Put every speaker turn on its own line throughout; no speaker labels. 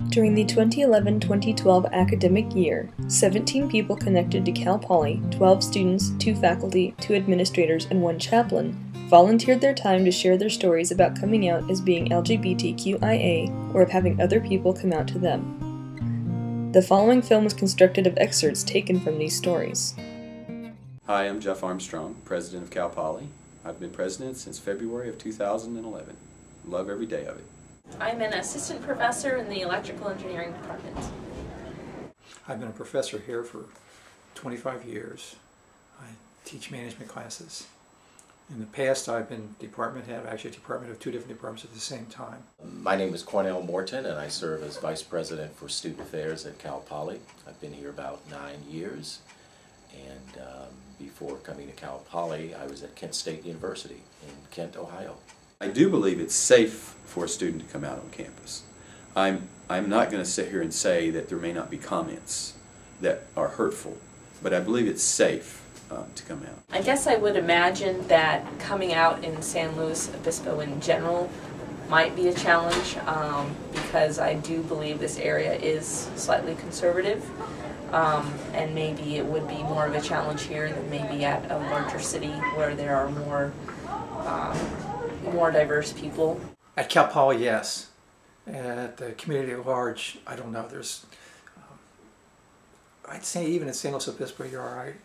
During the 2011-2012 academic year, 17 people connected to Cal Poly, 12 students, 2 faculty, 2 administrators, and 1 chaplain, volunteered their time to share their stories about coming out as being LGBTQIA or of having other people come out to them. The following film was constructed of excerpts taken from these stories.
Hi, I'm Jeff Armstrong, president of Cal Poly. I've been president since February of 2011. Love every day of it.
I'm an assistant professor in the electrical engineering department.
I've been a professor here for 25 years. I teach management classes. In the past, I've been department head, actually department of 2 different departments at the same time.
My name is Cornell Morton, and I serve as Vice President for Student Affairs at Cal Poly. I've been here about 9 years, and before coming to Cal Poly, I was at Kent State University in Kent, Ohio.
I do believe it's safe for a student to come out on campus. I'm not going to sit here and say that there may not be comments that are hurtful, but I believe it's safe to come out.
I guess I would imagine that coming out in San Luis Obispo in general might be a challenge because I do believe this area is slightly conservative, and maybe it would be more of a challenge here than maybe at a larger city where there are more diverse people.
At Cal Poly, yes. At the community at large, I don't know. There's, I'd say even in San Luis Obispo, you're all right.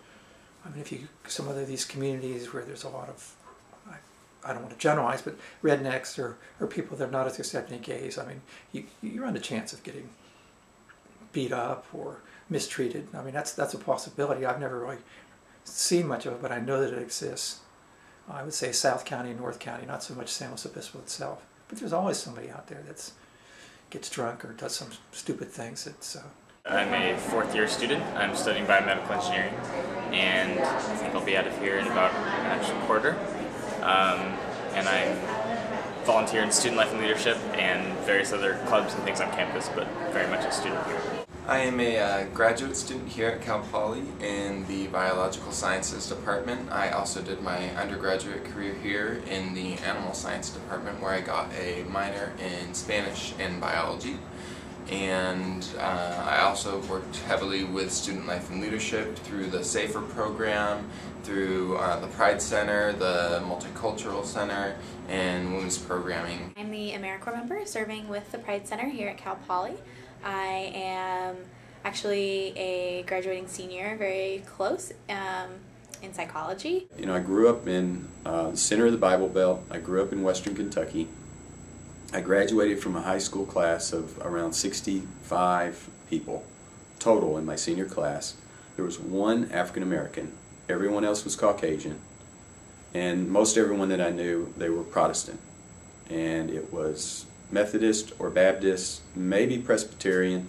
I mean, if you, some of these communities where there's a lot of, I don't want to generalize, but rednecks or people that are not as accepting of gays, I mean, you run a chance of getting beat up or mistreated. I mean, that's a possibility. I've never really seen much of it, but I know that it exists. I would say South County and North County, not so much San Luis Obispo itself. But there's always somebody out there that gets drunk or does some stupid things.
I'm a 4th year student. I'm studying biomedical engineering, and I think I'll be out of here in about an extra quarter. And I volunteer in student life and leadership and various other clubs and things on campus, but very much a student here.
I am a graduate student here at Cal Poly in the Biological Sciences department. I also did my undergraduate career here in the Animal Science department, where I got a minor in Spanish and biology. And I also worked heavily with student life and leadership through the SAFER program, through the Pride Center, the Multicultural Center, and women's programming.
I'm the AmeriCorps member serving with the Pride Center here at Cal Poly. I am actually a graduating senior, very close, in psychology.
You know, I grew up in the center of the Bible Belt. I grew up in Western Kentucky. I graduated from a high school class of around 65 people total in my senior class. There was 1 African American. Everyone else was Caucasian. And most everyone that I knew, they were Protestant. And it was Methodist or Baptist, maybe Presbyterian.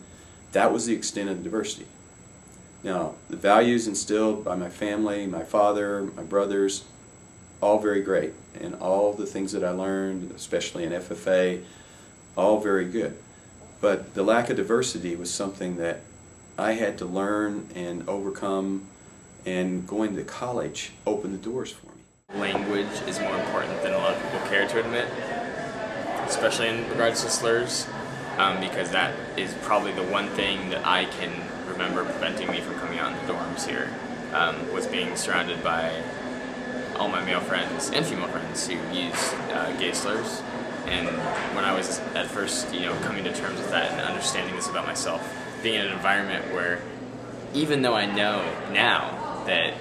That was the extent of the diversity. Now, the values instilled by my family, my father, my brothers, all very great. And all the things that I learned, especially in FFA, all very good. But the lack of diversity was something that I had to learn and overcome, and going to college opened the doors for me.
Language is more important than a lot of people care to admit, especially in regards to slurs, because that is probably the one thing that I can remember preventing me from coming out in the dorms here, was being surrounded by all my male friends and female friends who use gay slurs. And when I was at first, coming to terms with that and understanding this about myself, being in an environment where, even though I know now that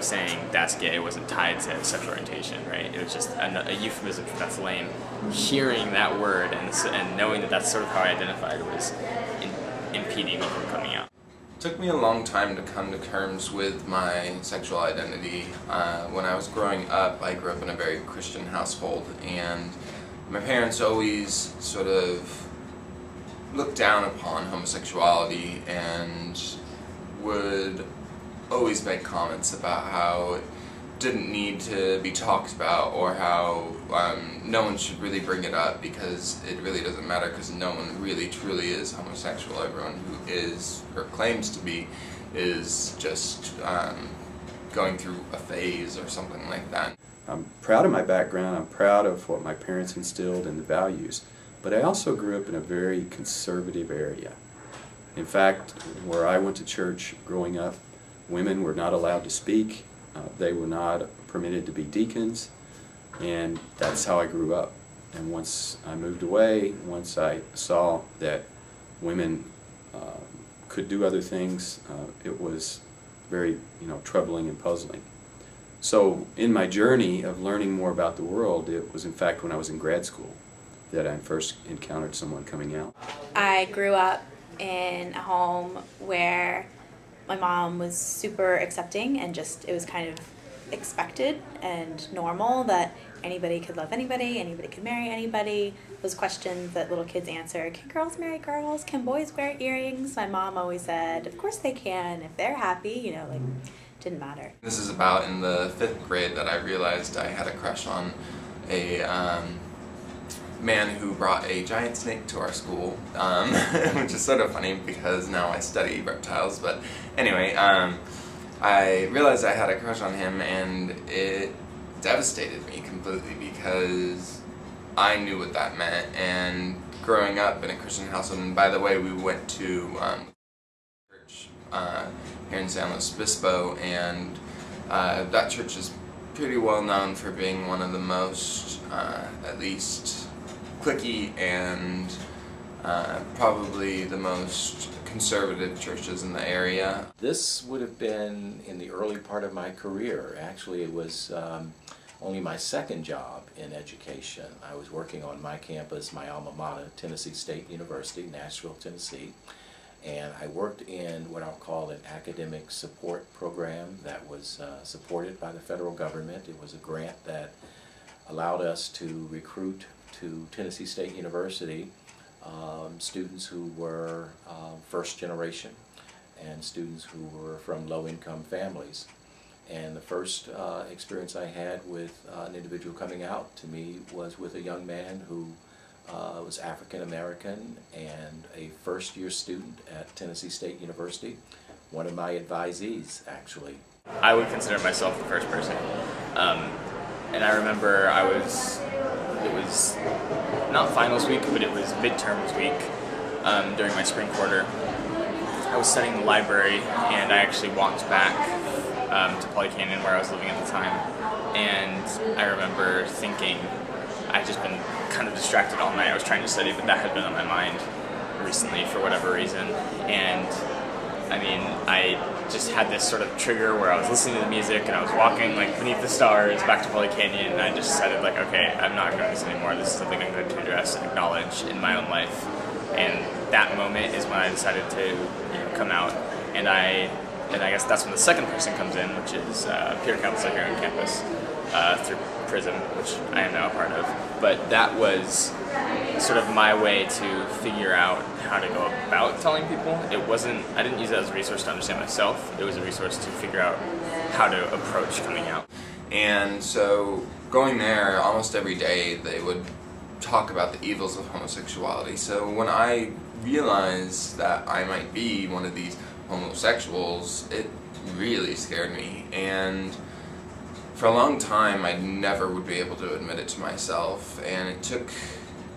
saying that's gay wasn't tied to sexual orientation, right? It was just a euphemism for that's lame. Hearing that word and knowing that that's sort of how I identified was impeding me from coming out.
It took me a long time to come to terms with my sexual identity. When I was growing up, I grew up in a very Christian household, and my parents always sort of looked down upon homosexuality and would always make comments about how it didn't need to be talked about, or how no one should really bring it up because it really doesn't matter, because no one really truly is homosexual. Everyone who is or claims to be is just going through a phase or something like that.
I'm proud of my background. I'm proud of what my parents instilled and the values, but I also grew up in a very conservative area. In fact, where I went to church growing up, women were not allowed to speak, they were not permitted to be deacons, and that's how I grew up. And once I moved away, once I saw that women could do other things, it was very, troubling and puzzling. So in my journey of learning more about the world, it was in fact when I was in grad school that I first encountered someone coming out.
I grew up in a home where my mom was super accepting, and just it was kind of expected and normal that anybody could love anybody could marry anybody. Those questions that little kids answer, can girls marry girls? Can boys wear earrings? My mom always said, of course they can, if they're happy, didn't matter.
This is about in the 5th grade that I realized I had a crush on a man who brought a giant snake to our school, which is sort of funny because now I study reptiles, but anyway, I realized I had a crush on him, and it devastated me completely because I knew what that meant. And growing up in a Christian household, and by the way, we went to church here in San Luis Obispo, and that church is pretty well known for being one of the most, at least, cliquey and probably the most conservative churches in the area.
This would have been in the early part of my career. Actually, it was only my second job in education. I was working on my campus, my alma mater, Tennessee State University, Nashville, Tennessee, and I worked in what I'll call an academic support program that was supported by the federal government. It was a grant that allowed us to recruit to Tennessee State University students who were first generation and students who were from low-income families. And the first experience I had with an individual coming out to me was with a young man who was African American and a first-year student at Tennessee State University, one of my advisees, actually.
I would consider myself the first person. And I remember it was not finals week, but it was midterms week during my spring quarter. I was studying in the library, and I actually walked back to Poly Canyon where I was living at the time, and I remember thinking, I'd just been kind of distracted all night. I was trying to study, but that had been on my mind recently for whatever reason, and I mean, I just had this sort of trigger where I was listening to the music and I was walking like beneath the stars back to Poly Canyon, and I just decided like, okay, I'm not doing this anymore. This is something I'm going to address and acknowledge in my own life. And that moment is when I decided to come out, and I guess that's when the second person comes in, which is peer counselor here on campus through PRISM, which I am now a part of. But that was sort of my way to figure out how to go about telling people. I didn't use it as a resource to understand myself. It was a resource to figure out how to approach coming out.
And so going there almost every day, they would talk about the evils of homosexuality. So when I realized that I might be one of these homosexuals, it really scared me. And for a long time, I never would be able to admit it to myself, and it took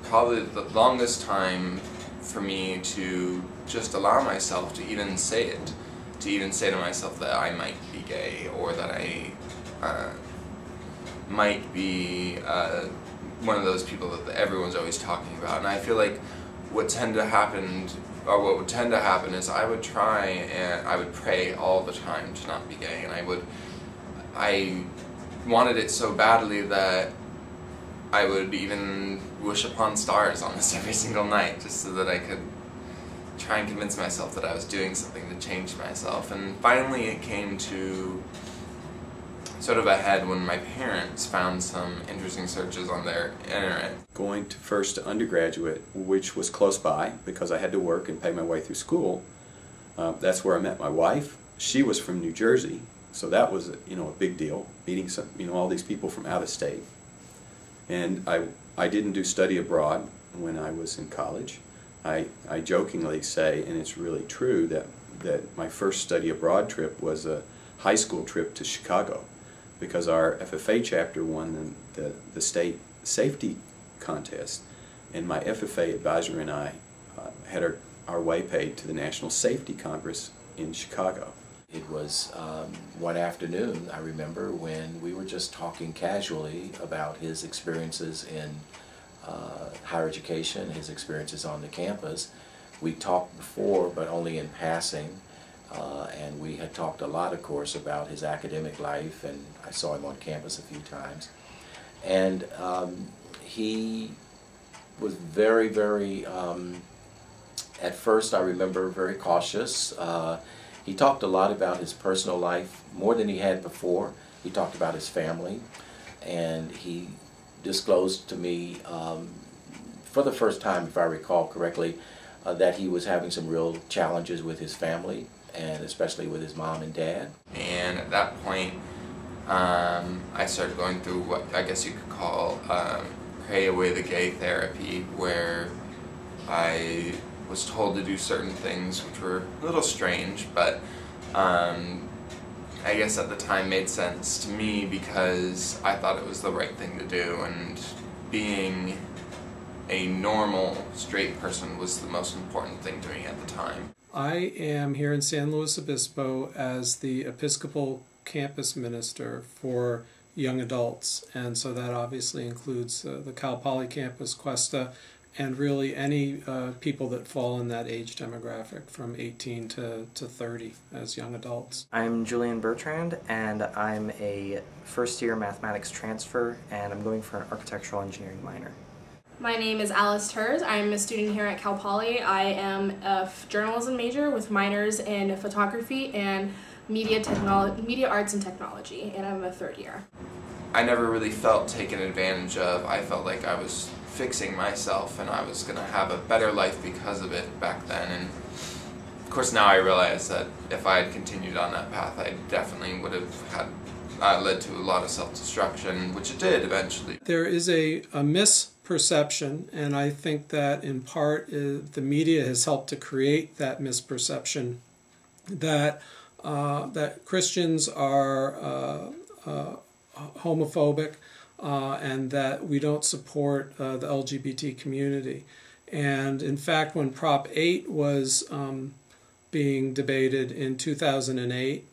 probably the longest time for me to just allow myself to even say it, to even say to myself that I might be gay, or that I might be one of those people that everyone's always talking about. And I feel like what would tend to happen is I would try and I would pray all the time to not be gay, and I wanted it so badly that I would even wish upon stars almost every single night just so that I could try and convince myself that I was doing something to change myself. And finally it came to sort of a head when my parents found some interesting searches on their internet.
Going to first to undergraduate, which was close by because I had to work and pay my way through school, that's where I met my wife. She was from New Jersey, so that was a big deal, meeting some all these people from out of state. And I didn't do study abroad when I was in college. I jokingly say, and it's really true, that my first study abroad trip was a high school trip to Chicago, because our FFA chapter won the state safety contest, and my FFA advisor and I had our way paid to the National Safety Congress in Chicago.
It was one afternoon, I remember, when we were just talking casually about his experiences in higher education, his experiences on the campus. We talked before, but only in passing, and we had talked a lot, of course, about his academic life, and I saw him on campus a few times. And he was very, very, at first I remember, very cautious. He talked a lot about his personal life, more than he had before. He talked about his family, and he disclosed to me, for the first time, if I recall correctly, that he was having some real challenges with his family, and especially with his mom and dad.
And at that point, I started going through what I guess you could call pray away the gay therapy, where I was told to do certain things which were a little strange, but I guess at the time made sense to me because I thought it was the right thing to do, and being a normal straight person was the most important thing to me at the time.
I am here in San Luis Obispo as the Episcopal campus minister for young adults, and so that obviously includes the Cal Poly campus, Cuesta, and really any people that fall in that age demographic from 18 to 30 as young adults.
I'm Julian Bertrand, and I'm a first-year mathematics transfer, and I'm going for an architectural engineering minor.
My name is Alice Turs. I'm a student here at Cal Poly. I am a journalism major with minors in photography and media arts and technology, and I'm a third year.
I never really felt taken advantage of. I felt like I was fixing myself and I was going to have a better life because of it back then. And of course now I realize that if I had continued on that path, I definitely would have had led to a lot of self-destruction, which it did eventually.
There is a misperception, and I think that in part the media has helped to create that misperception that that Christians are homophobic and that we don't support the LGBT community. And in fact, when Prop 8 was being debated in 2008,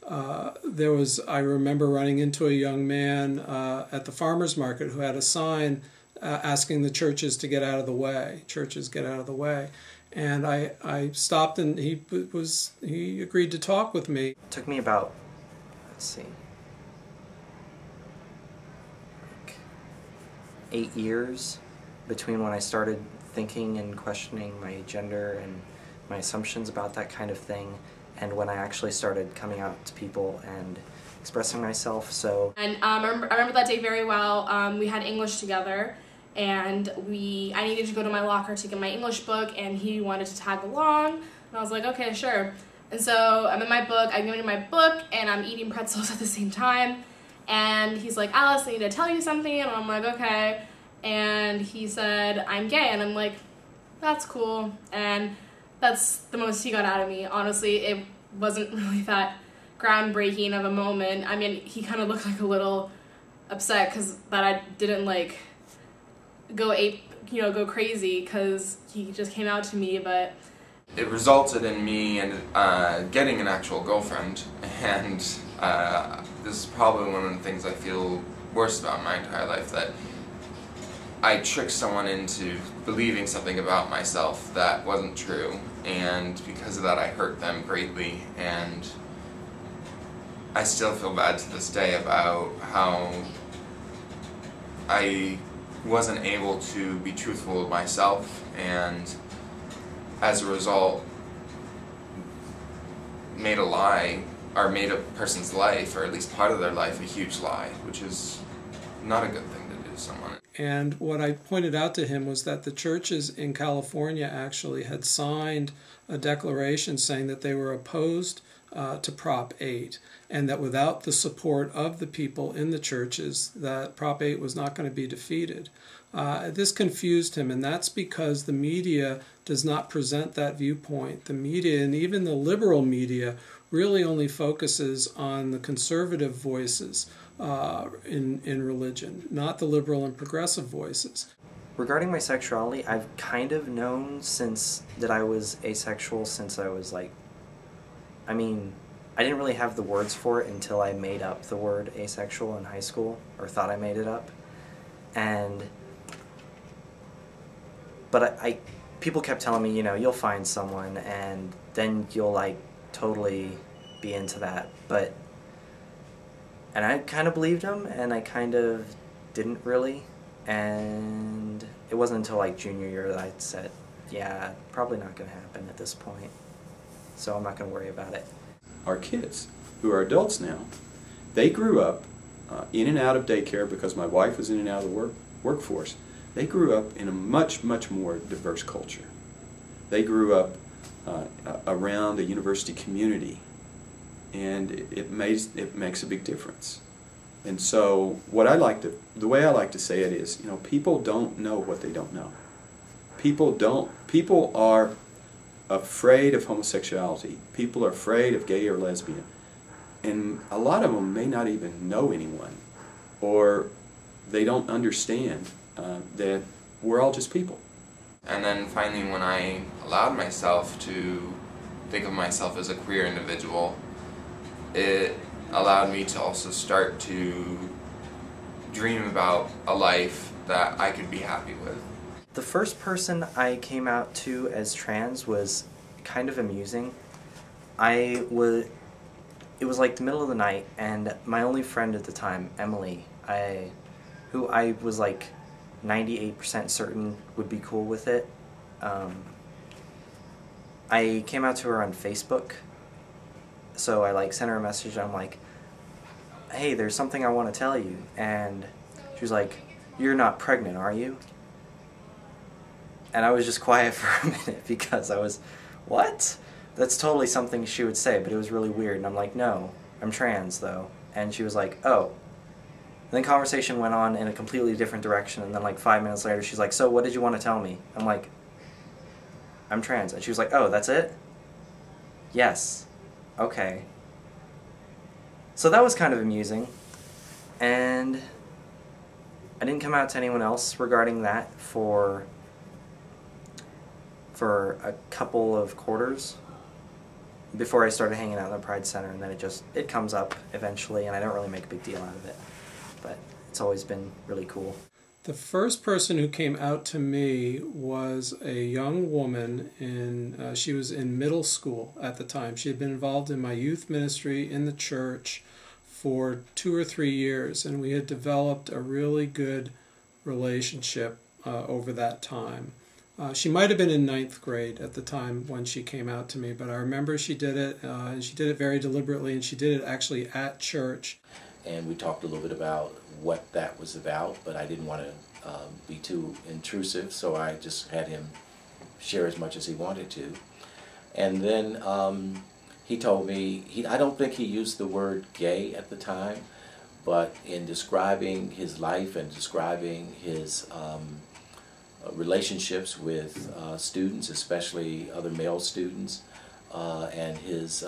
I remember running into a young man at the farmer's market who had a sign asking the churches to get out of the way. Churches, get out of the way. And I stopped, and he agreed to talk with me.
It took me about, let's see, like 8 years between when I started thinking and questioning my gender and my assumptions about that kind of thing, and when I actually started coming out to people and expressing myself. So,
and I remember that day very well. We had English together, and I needed to go to my locker to get my English book, and he wanted to tag along, and I was like, okay, sure. And so I'm in my book, I'm giving him my book, and I'm eating pretzels at the same time, and he's like, Alice, I need to tell you something, and I'm like, okay. And he said, I'm gay, and I'm like, that's cool. And that's the most he got out of me. Honestly, it wasn't really that groundbreaking of a moment. I mean, he kind of looked like a little upset because that I didn't like go crazy because he just came out to me, but
it resulted in me getting an actual girlfriend, and this is probably one of the things I feel worst about my entire life, that I tricked someone into believing something about myself that wasn't true, and because of that I hurt them greatly, and I still feel bad to this day about how I wasn't able to be truthful with myself, and as a result made a lie, or made a person's life, or at least part of their life, a huge lie, which is not a good thing to do to someone.
And what I pointed out to him was that the churches in California actually had signed a declaration saying that they were opposed to Prop 8, and that without the support of the people in the churches, that Prop 8 was not going to be defeated. This confused him, and that's because the media does not present that viewpoint. The media, and even the liberal media, really only focuses on the conservative voices in religion, not the liberal and progressive voices.
Regarding my sexuality, I've kind of known since that I was asexual since I was like, I mean, I didn't really have the words for it until I made up the word asexual in high school, or thought I made it up. But people kept telling me, you know, you'll find someone and then you'll like totally be into that. And I kind of believed them, and I kind of didn't really. And it wasn't until like junior year that I said, yeah, probably not going to happen at this point. So I'm not going to worry about it.
Our kids, who are adults now, they grew up in and out of daycare because my wife was in and out of the workforce. They grew up in a much, much more diverse culture. They grew up around a university community, and it makes a big difference. And so the way I like to say it is, you know, people don't know what they don't know. People are afraid of homosexuality. People are afraid of gay or lesbian. And a lot of them may not even know anyone, or they don't understand that we're all just people.
And then finally, when I allowed myself to think of myself as a queer individual, it allowed me to also start to dream about a life that I could be happy with.
The first person I came out to as trans was kind of amusing. It was like the middle of the night, and my only friend at the time, Emily, who I was like 98% certain would be cool with it. I came out to her on Facebook, so I like sent her a message. I'm like, hey, there's something I want to tell you. And she was like, you're not pregnant, are you? And I was just quiet for a minute because I was, what? That's totally something she would say, but it was really weird. And I'm like, no, I'm trans though. And she was like, oh. And then conversation went on in a completely different direction, and then like 5 minutes later she's like, so what did you want to tell me? I'm like, I'm trans. And she was like, oh, that's it? Yes. Okay. So that was kind of amusing. And I didn't come out to anyone else regarding that for a couple of quarters before I started hanging out in the Pride Center, and then it comes up eventually, and I don't really make a big deal out of it. But it's always been really cool.
The first person who came out to me was a young woman she was in middle school at the time. She had been involved in my youth ministry in the church for 2 or 3 years, and we had developed a really good relationship over that time. She might have been in 9th grade at the time when she came out to me, but I remember she did it, and she did it very deliberately, and she did it actually at church.
And we talked a little bit about what that was about, but I didn't want to be too intrusive, so I just had him share as much as he wanted to. And then he told me, I don't think he used the word gay at the time, but in describing his life and describing his relationships with students, especially other male students, and his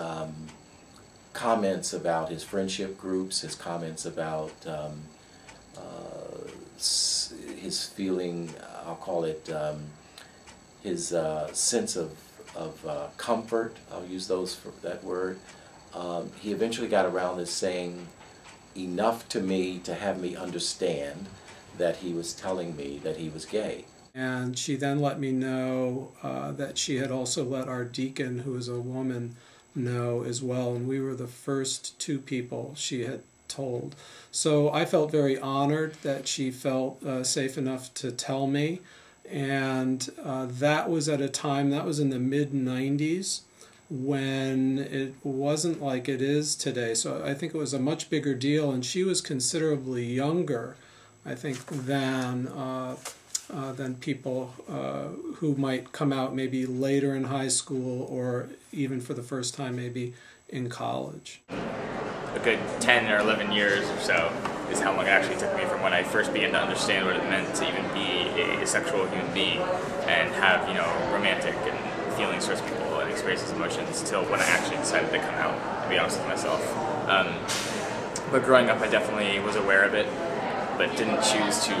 comments about his friendship groups, his comments about his feeling, I'll call it his sense of comfort, I'll use that word. He eventually got around to saying enough to me to have me understand that he was telling me that he was gay.
And she then let me know that she had also let our deacon, who was a woman, know as well, and we were the first 2 people she had told. So I felt very honored that she felt safe enough to tell me, and that was at a time, that was in the mid-90s, when it wasn't like it is today. So I think it was a much bigger deal, and she was considerably younger, I think, than people who might come out maybe later in high school, or even for the first time maybe in college.
A good 10 or 11 years or so is how long it actually took me from when I first began to understand what it meant to even be a sexual human being and have, you know, romantic and feelings towards people and experience these emotions, till when I actually decided to come out, to be honest with myself. But growing up, I definitely was aware of it, but didn't choose to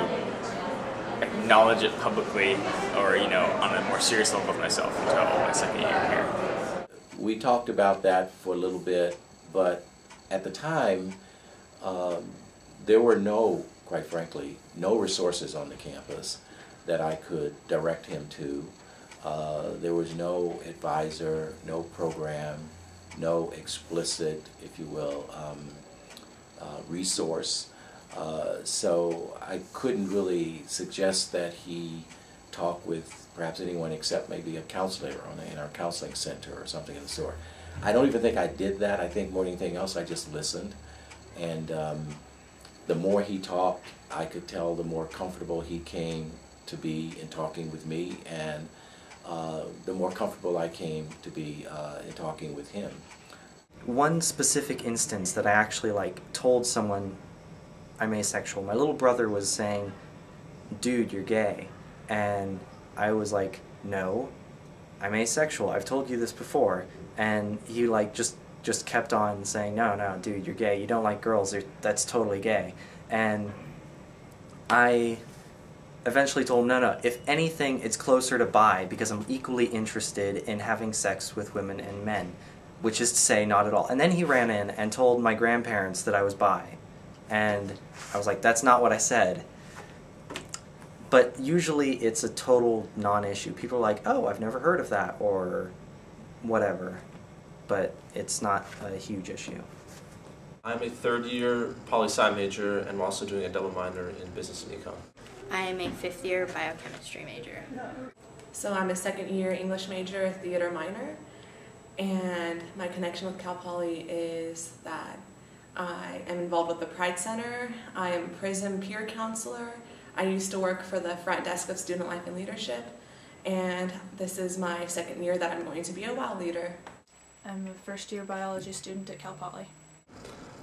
acknowledge it publicly or, you know, on a more serious level with myself until my second year here.
We talked about that for a little bit, but at the time, there were quite frankly, no resources on the campus that I could direct him to. There was no advisor, no program, no explicit, if you will, resource. So I couldn't really suggest that he talk with perhaps anyone except maybe a counselor in our counseling center or something of the sort. I don't even think I did that. I think more than anything else I just listened. And the more he talked, I could tell the more comfortable he came to be in talking with me, and the more comfortable I came to be in talking with him.
One specific instance that I actually told someone I'm asexual. My little brother was saying, "Dude, you're gay." And I was like, "No, I'm asexual. I've told you this before." And he just kept on saying, "No, dude, you're gay. You don't like girls. That's totally gay." And I eventually told him, no, if anything, it's closer to bi, because I'm equally interested in having sex with women and men, which is to say, not at all. And then he ran in and told my grandparents that I was bi. And I was like, that's not what I said. But usually it's a total non-issue. People are like, oh, I've never heard of that, or whatever. But it's not a huge issue.
I'm a third-year poli-sci major, and I'm also doing a double minor in business and econ.
I am a fifth-year biochemistry major.
So I'm a second-year English major, theater minor, and my connection with Cal Poly is that I am involved with the Pride Center. I am PRISM peer counselor. I used to work for the front desk of Student Life and Leadership, and this is my second year that I'm going to be a WOW leader.
I'm a first-year biology student at Cal Poly.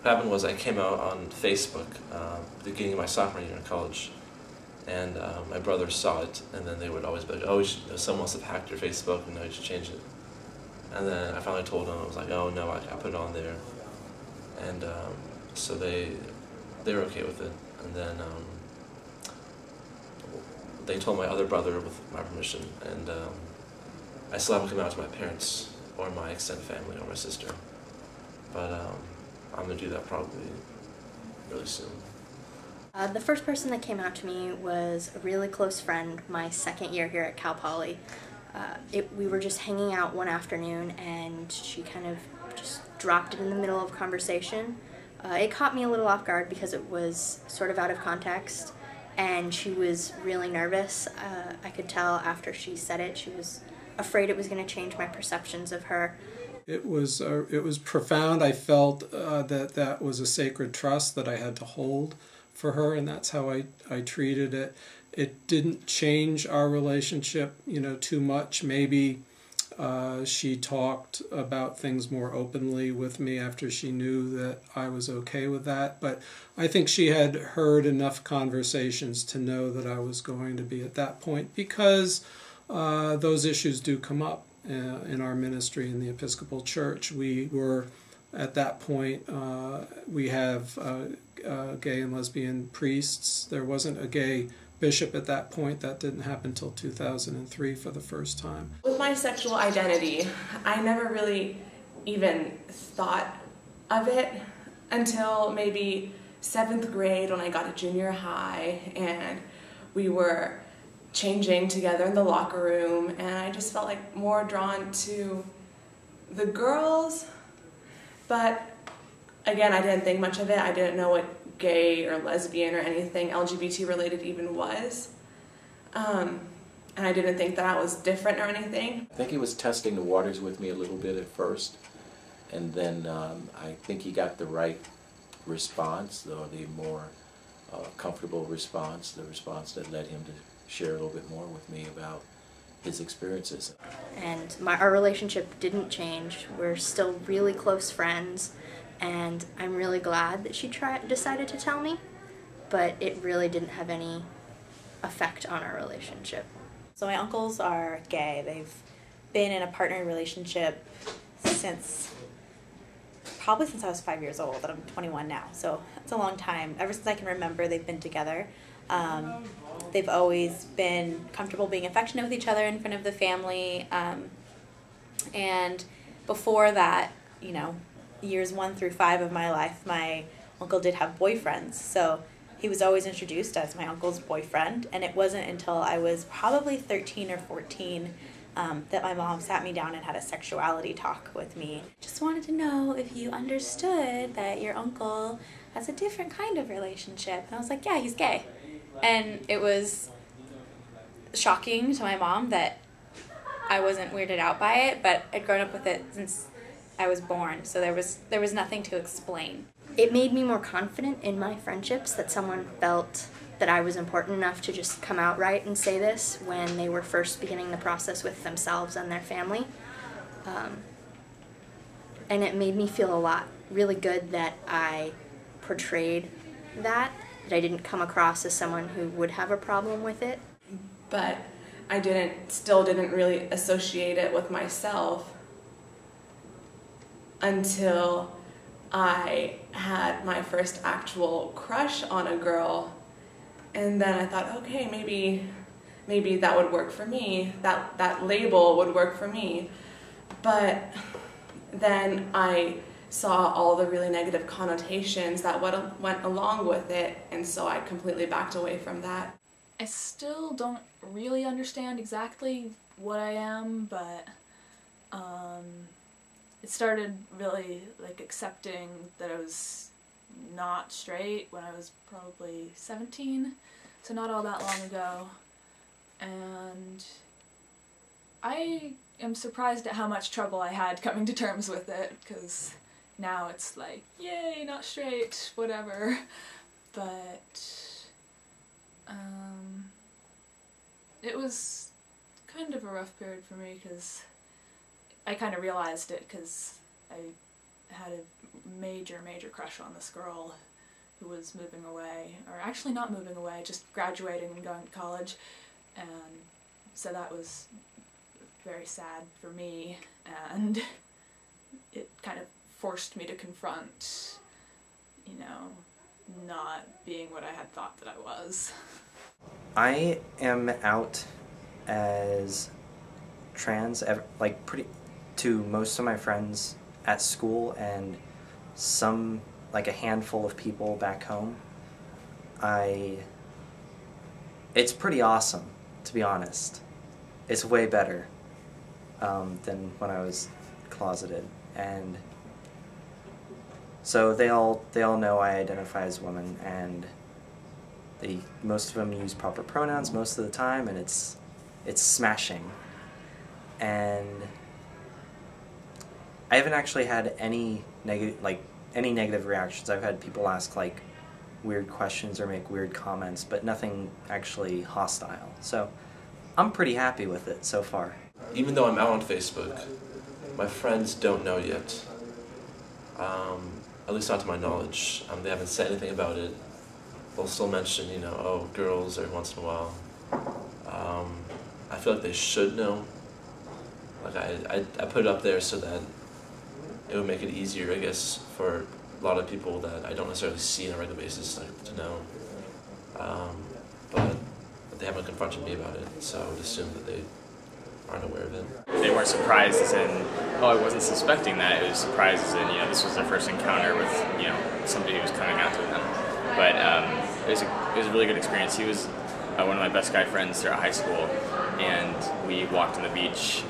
What happened was I came out on Facebook at the beginning of my sophomore year in college, and my brothers saw it, and then they would always be like, oh, someone must have hacked your Facebook, and now you should change it. And then I finally told them, I was like, oh no, I put it on there. And so they were okay with it. And then they told my other brother with my permission, and I still haven't come out to my parents or my extended family or my sister. But I'm going to do that probably really soon.
The first person that came out to me was a really close friend my second year here at Cal Poly. We were just hanging out one afternoon, and she kind of just dropped it in the middle of conversation. It caught me a little off guard because it was sort of out of context, and she was really nervous. I could tell after she said it, she was afraid it was going to change my perceptions of her.
It was profound. I felt that was a sacred trust that I had to hold for her, and that's how I treated it. It didn't change our relationship, too much. Maybe she talked about things more openly with me after she knew that I was okay with that. But I think she had heard enough conversations to know that I was going to be at that point, because those issues do come up in our ministry in the Episcopal Church. We were, at that point, we have gay and lesbian priests. There wasn't a gay bishop at that point. That didn't happen until 2003 for the first time.
With my sexual identity, I never really even thought of it until maybe 7th grade, when I got to junior high and we were changing together in the locker room, and I just felt like more drawn to the girls. But again, I didn't think much of it. I didn't know what gay or lesbian or anything LGBT related even was. And I didn't think that I was different or anything.
I think he was testing the waters with me a little bit at first, and then I think he got the right response, or the more comfortable response, the response that led him to share a little bit more with me about his experiences.
And our relationship didn't change. We're still really close friends, and I'm really glad that she decided to tell me, but it really didn't have any effect on our relationship.
So my uncles are gay. They've been in a partner relationship probably since I was 5 years old, and I'm 21 now, so it's a long time. Ever since I can remember, they've been together. They've always been comfortable being affectionate with each other in front of the family. And before that, you know, years 1 through 5 of my life, my uncle did have boyfriends. So he was always introduced as my uncle's boyfriend. And it wasn't until I was probably 13 or 14 that my mom sat me down and had a sexuality talk with me. Just wanted to know if you understood that your uncle has a different kind of relationship. And I was like, yeah, he's gay. And it was shocking to my mom that I wasn't weirded out by it, but I'd grown up with it since I was born, so there was nothing to explain.
It made me more confident in my friendships that someone felt that I was important enough to just come out right and say this when they were first beginning the process with themselves and their family. And it made me feel a lot really good that I portrayed that I didn't come across as someone who would have a problem with it.
But I still didn't really associate it with myself until I had my first actual crush on a girl. And then I thought, okay, maybe that would work for me. That label would work for me. But then I saw all the really negative connotations that went along with it, and so I completely backed away from that.
I still don't really understand exactly what I am, but it started really like accepting that I was not straight when I was probably 17, so not all that long ago. And I am surprised at how much trouble I had coming to terms with it, because now it's like, yay, not straight, whatever. But it was kind of a rough period for me, because I kind of realized it because I had a major crush on this girl who was moving away, or actually not moving away, just graduating and going to college, and so that was very sad for me, and it kind of forced me to confront, you know, not being what I had thought that I was.
I am out as trans, like to most of my friends at school and some, like a handful of people back home. It's pretty awesome, to be honest. It's way better than when I was closeted, and so they all know I identify as a woman, and most of them use proper pronouns most of the time, and it's smashing. And I haven't actually had any negative reactions. I've had people ask like weird questions or make weird comments, but nothing actually hostile. So I'm pretty happy with it so far.
Even though I'm out on Facebook, my friends don't know yet. At least not to my knowledge. They haven't said anything about it. They'll still mention, you know, oh, girls every once in a while. I feel like they should know. Like I put it up there so that it would make it easier, I guess, for a lot of people that I don't necessarily see on a regular basis to know. But they haven't confronted me about it, so I would assume that they aren't aware of it.
They weren't surprised as in, oh, I wasn't suspecting that. It was surprised as in, you know, this was their first encounter with, you know, somebody who was coming out to them. But it was a really good experience. He was one of my best guy friends throughout high school, and we walked on the beach.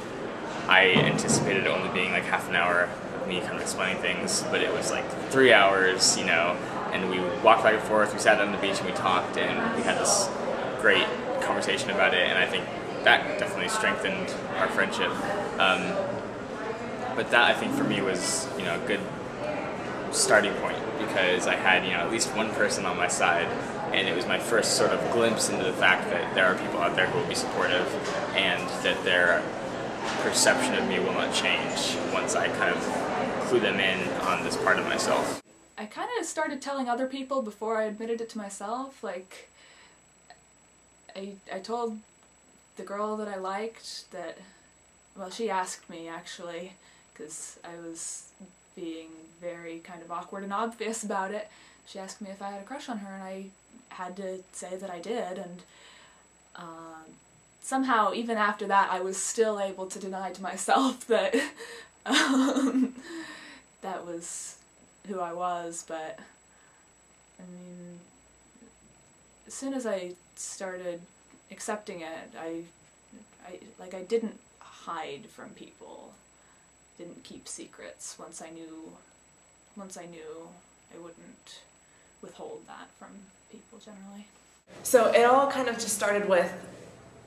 I anticipated it only being like half an hour of me kind of explaining things, but it was like 3 hours, you know, and we walked back and forth, we sat on the beach and we talked, and we had this great conversation about it, and I think that definitely strengthened our friendship. But that, I think, for me was, you know, a good starting point, because I had, you know, at least one person on my side, and it was my first sort of glimpse into the fact that there are people out there who will be supportive, and that their perception of me will not change once I kind of clue them in on this part of myself.
I kind of started telling other people before I admitted it to myself. Like, I told the girl that I liked that, well, she asked me actually, because I was being very kind of awkward and obvious about it. She asked me if I had a crush on her, and I had to say that I did, and somehow even after that I was still able to deny to myself that that was who I was. But I mean, as soon as I started accepting it, I didn't hide from people, didn't keep secrets. Once I knew I wouldn't withhold that from people generally.
So it all kind of just started with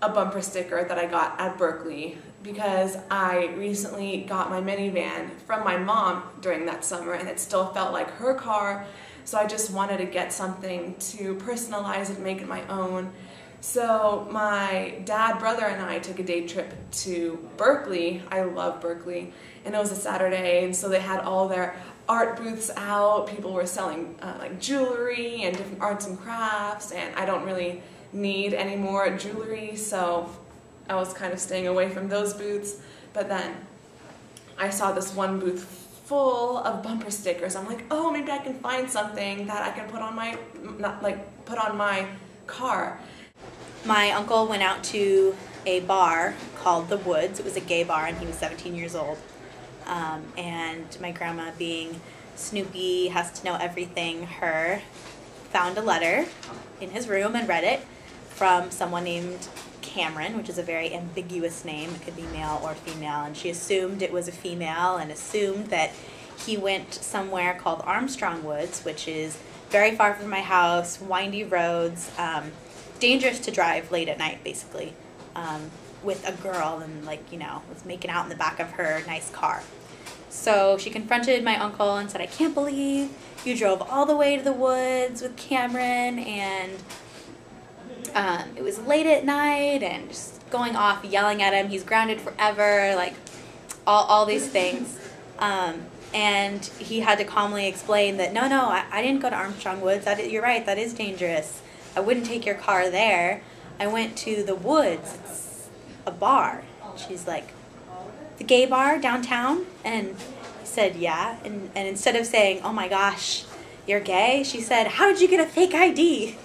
a bumper sticker that I got at Berkeley, because I recently got my minivan from my mom during that summer, and it still felt like her car, so I just wanted to get something to personalize it, make it my own. So my dad, brother, and I took a day trip to Berkeley. I love Berkeley, and it was a Saturday, and so they had all their art booths out. People were selling like jewelry and different arts and crafts, and I don't really need any more jewelry, so I was kind of staying away from those booths. But then I saw this one booth full of bumper stickers. I'm like, oh, maybe I can find something that I can put on my put on my car.
My uncle went out to a bar called The Woods. It was a gay bar, and he was 17 years old. And my grandma, being Snoopy, has to know everything, found a letter in his room and read it from someone named Cameron, which is a very ambiguous name. It could be male or female, and she assumed it was a female and assumed that he went somewhere called Armstrong Woods, which is very far from my house, windy roads, dangerous to drive late at night, basically, with a girl, and was making out in the back of her nice car. So she confronted my uncle and said, I can't believe you drove all the way to the woods with Cameron, and it was late at night, and just going off, yelling at him, he's grounded forever, like all these things. And he had to calmly explain that, no, I didn't go to Armstrong Woods. You're right, that is dangerous. I wouldn't take your car there. I went to the Woods. It's a bar. She's like, the gay bar downtown? And he said, yeah. And instead of saying, oh my gosh, you're gay, she said, how did you get a fake ID?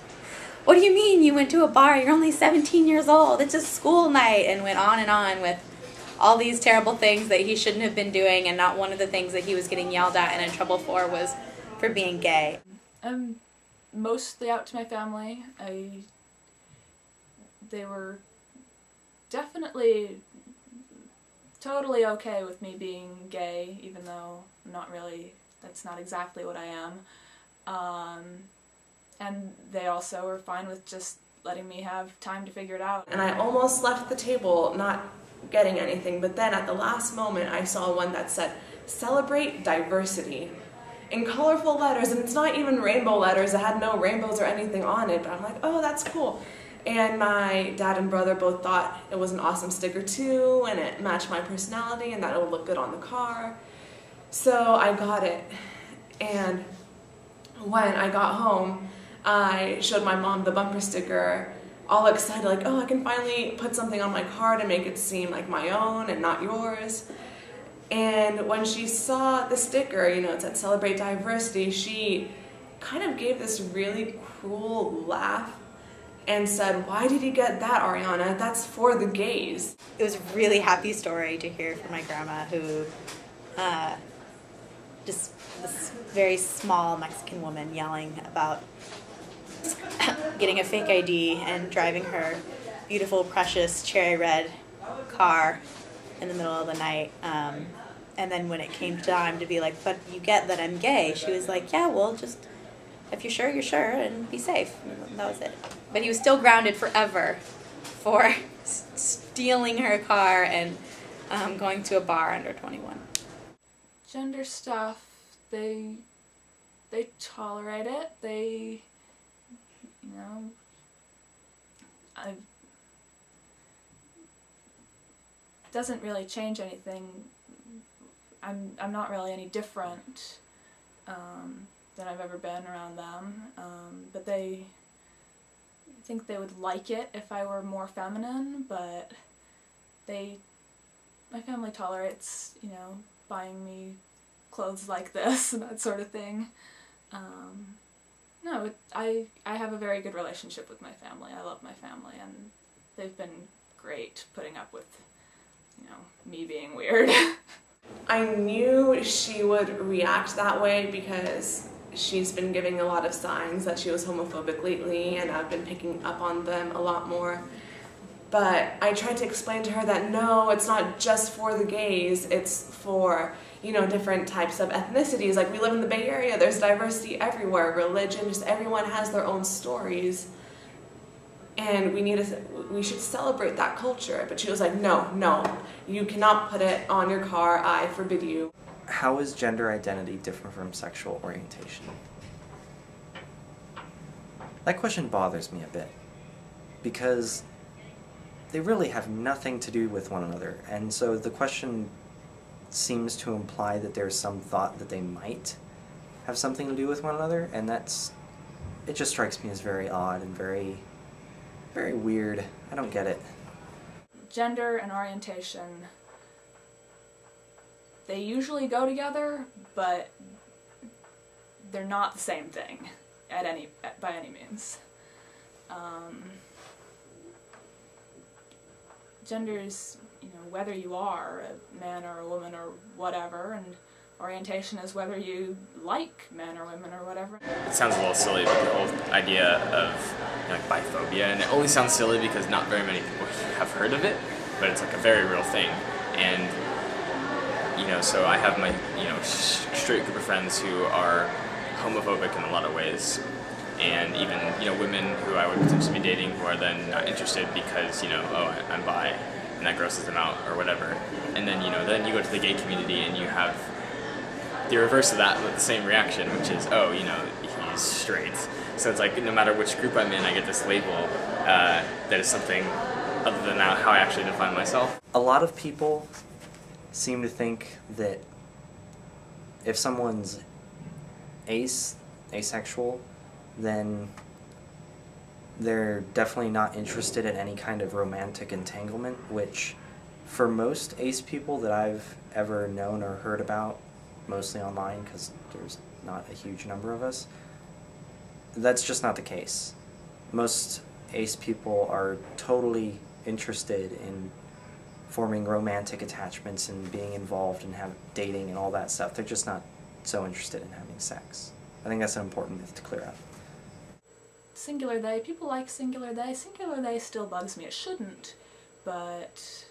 What do you mean you went to a bar? You're only 17 years old. It's a school night. And went on with all these terrible things that he shouldn't have been doing, and not one of the things that he was getting yelled at and in trouble for was for being gay.
I'm mostly out to my family. They were definitely totally okay with me being gay, even though that's not exactly what I am. And they also were fine with just letting me have time to figure it out.
And I almost left the table not getting anything, but then at the last moment I saw one that said, celebrate diversity, in colorful letters, and it's not even rainbow letters. It had no rainbows or anything on it, but I'm like, oh, that's cool. And my dad and brother both thought it was an awesome sticker too, and it matched my personality and that it would look good on the car. So I got it, and when I got home, I showed my mom the bumper sticker, all excited, like, oh, I can finally put something on my car to make it seem like my own and not yours. And when she saw the sticker, it said celebrate diversity, she kind of gave this really cruel laugh and said, why did you get that, Ariana? That's for the gays.
It was a really happy story to hear from my grandma, who just this very small Mexican woman yelling about getting a fake ID and driving her beautiful, precious, cherry red car in the middle of the night. And then when it came time to be like, but you get that I'm gay, she was like, yeah, well, just, if you're sure, you're sure, and be safe. And that was it. But he was still grounded forever for stealing her car and going to a bar under 21.
Gender stuff, they tolerate it. They, it doesn't really change anything. I'm not really any different than I've ever been around them, but I think they would like it if I were more feminine, but my family tolerates, buying me clothes like this and that sort of thing. No, I have a very good relationship with my family. I love my family, and they've been great putting up with, you know, me being weird.
I knew she would react that way because she's been giving a lot of signs that she was homophobic lately, and I've been picking up on them a lot more. But I tried to explain to her that no, it's not just for the gays, it's for, you know, different types of ethnicities. Like, we live in the Bay Area, there's diversity everywhere, religion, just everyone has their own stories. And we should celebrate that culture. But she was like, no, you cannot put it on your car, I forbid you.
How is gender identity different from sexual orientation? That question bothers me a bit, because they really have nothing to do with one another, and so the question seems to imply that there's some thought that they might have something to do with one another, and it just strikes me as very odd and very, very weird. I don't get it.
Gender and orientation, they usually go together, but they're not the same thing by any means. Gender is, you know, whether you are a man or a woman or whatever, and orientation is whether you like men or women or whatever.
It sounds a little silly, but the whole idea of, you know, like biphobia, and it only sounds silly because not very many people have heard of it, but it's like a very real thing. And, you know, so I have my, you know, straight group of friends who are homophobic in a lot of ways, and even, you know, women who I would potentially be dating who are then not interested because, you know, oh, I'm bi, and that grosses them out or whatever. And then, you know, then you go to the gay community and you have the reverse of that with the same reaction, which is, oh, you know, he's straight. So it's like, no matter which group I'm in, I get this label that is something other than how I actually define myself.
A lot of people seem to think that if someone's asexual, then they're definitely not interested in any kind of romantic entanglement, which for most ace people that I've ever known or heard about, mostly online because there's not a huge number of us, that's just not the case. Most ace people are totally interested in forming romantic attachments and being involved and dating and all that stuff. They're just not so interested in having sex. I think that's an important myth to clear up.
Singular they, people like singular they. Singular they still bugs me. It shouldn't, but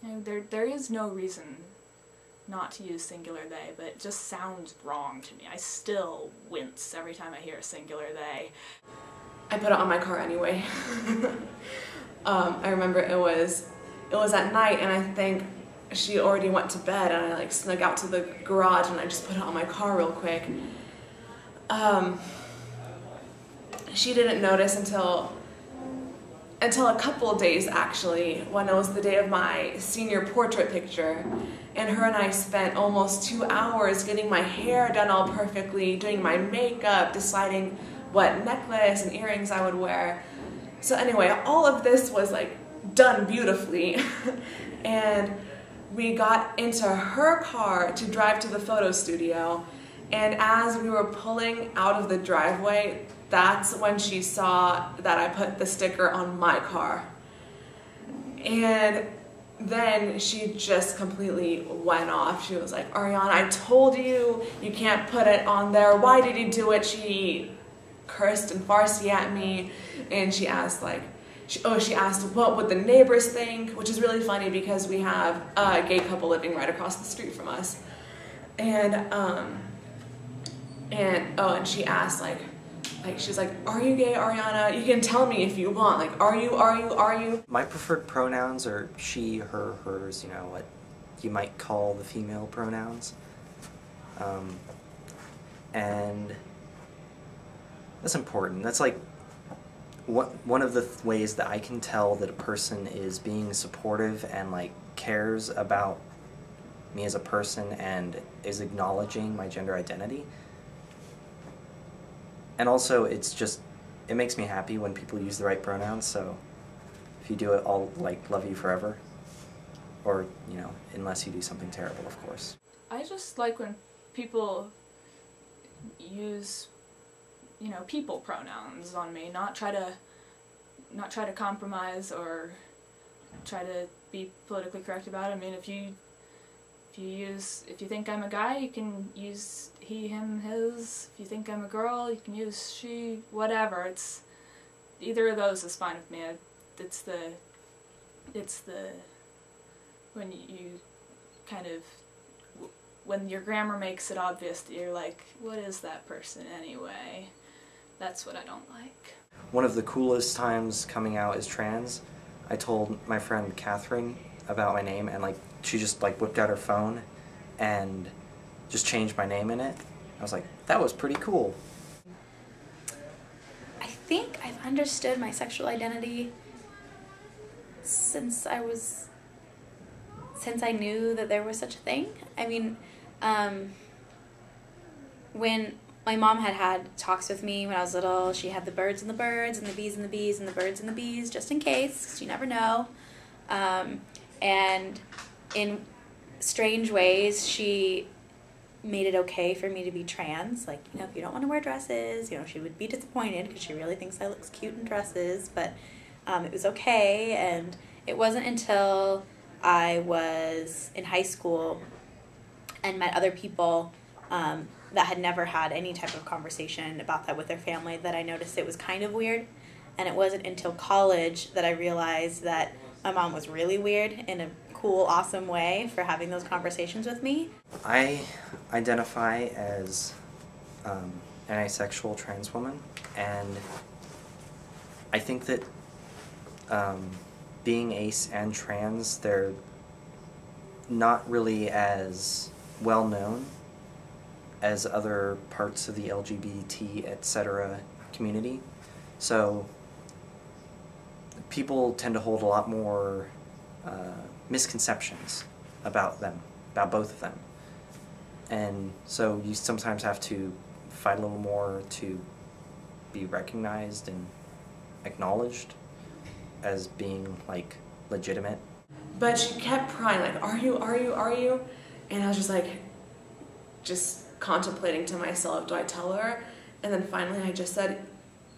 you know, there is no reason not to use singular they, but it just sounds wrong to me. I still wince every time I hear singular they.
I put it on my car anyway. I remember it was at night, and I think she already went to bed, and I like snuck out to the garage and I just put it on my car real quick. She didn't notice until a couple of days, actually, when it was the day of my senior portrait picture, and her and I spent almost 2 hours getting my hair done all perfectly, doing my makeup, deciding what necklace and earrings I would wear. So anyway, all of this was like done beautifully, and we got into her car to drive to the photo studio, and as we were pulling out of the driveway, that's when she saw that I put the sticker on my car. And then she just completely went off. She was like, Ariana, I told you, you can't put it on there. Why did you do it? She cursed in Farsi at me, and she asked like, she asked what would the neighbors think, which is really funny because we have a gay couple living right across the street from us. And she asked like she's like, are you gay, Ariana? You can tell me if you want. Like, are you?
My preferred pronouns are she, her, hers, you know, what you might call the female pronouns. And that's important. That's like one of the ways that I can tell that a person is being supportive and like cares about me as a person and is acknowledging my gender identity. And also, it makes me happy when people use the right pronouns, so if you do it, I'll, like, love you forever. Or, you know, unless you do something terrible, of course.
I just like when people use you know, people pronouns on me, not try to compromise or try to be politically correct about it. I mean, if you think I'm a guy, you can use he, him, his. If you think I'm a girl, you can use she, whatever. It's either of those is fine with me. It's the when you kind of, when your grammar makes it obvious that you're like, what is that person anyway? That's what I don't like.
One of the coolest times coming out as trans, I told my friend Catherine about my name, and like she just like whipped out her phone and just changed my name in it. I was like, that was pretty cool.
I think I've understood my sexual identity since I knew that there was such a thing. I mean, when my mom had talks with me when I was little, she had the birds and the birds and the bees and the bees and the birds and the bees, just in case, 'cause you never know. And in strange ways, she made it okay for me to be trans. Like, you know, if you don't want to wear dresses, you know, she would be disappointed because she really thinks I look cute in dresses, but it was okay. And it wasn't until I was in high school and met other people that had never had any type of conversation about that with their family that I noticed it was kind of weird. And it wasn't until college that I realized that my mom was really weird in a cool, awesome way for having those conversations with me.
I identify as an asexual trans woman, and I think that being ace and trans, they're not really as well known as other parts of the LGBT, etc. community. So people tend to hold a lot more misconceptions about them, about both of them. And so you sometimes have to fight a little more to be recognized and acknowledged as being like legitimate.
But she kept crying, like, are you? And I was just like, just contemplating to myself, do I tell her? And then finally I just said,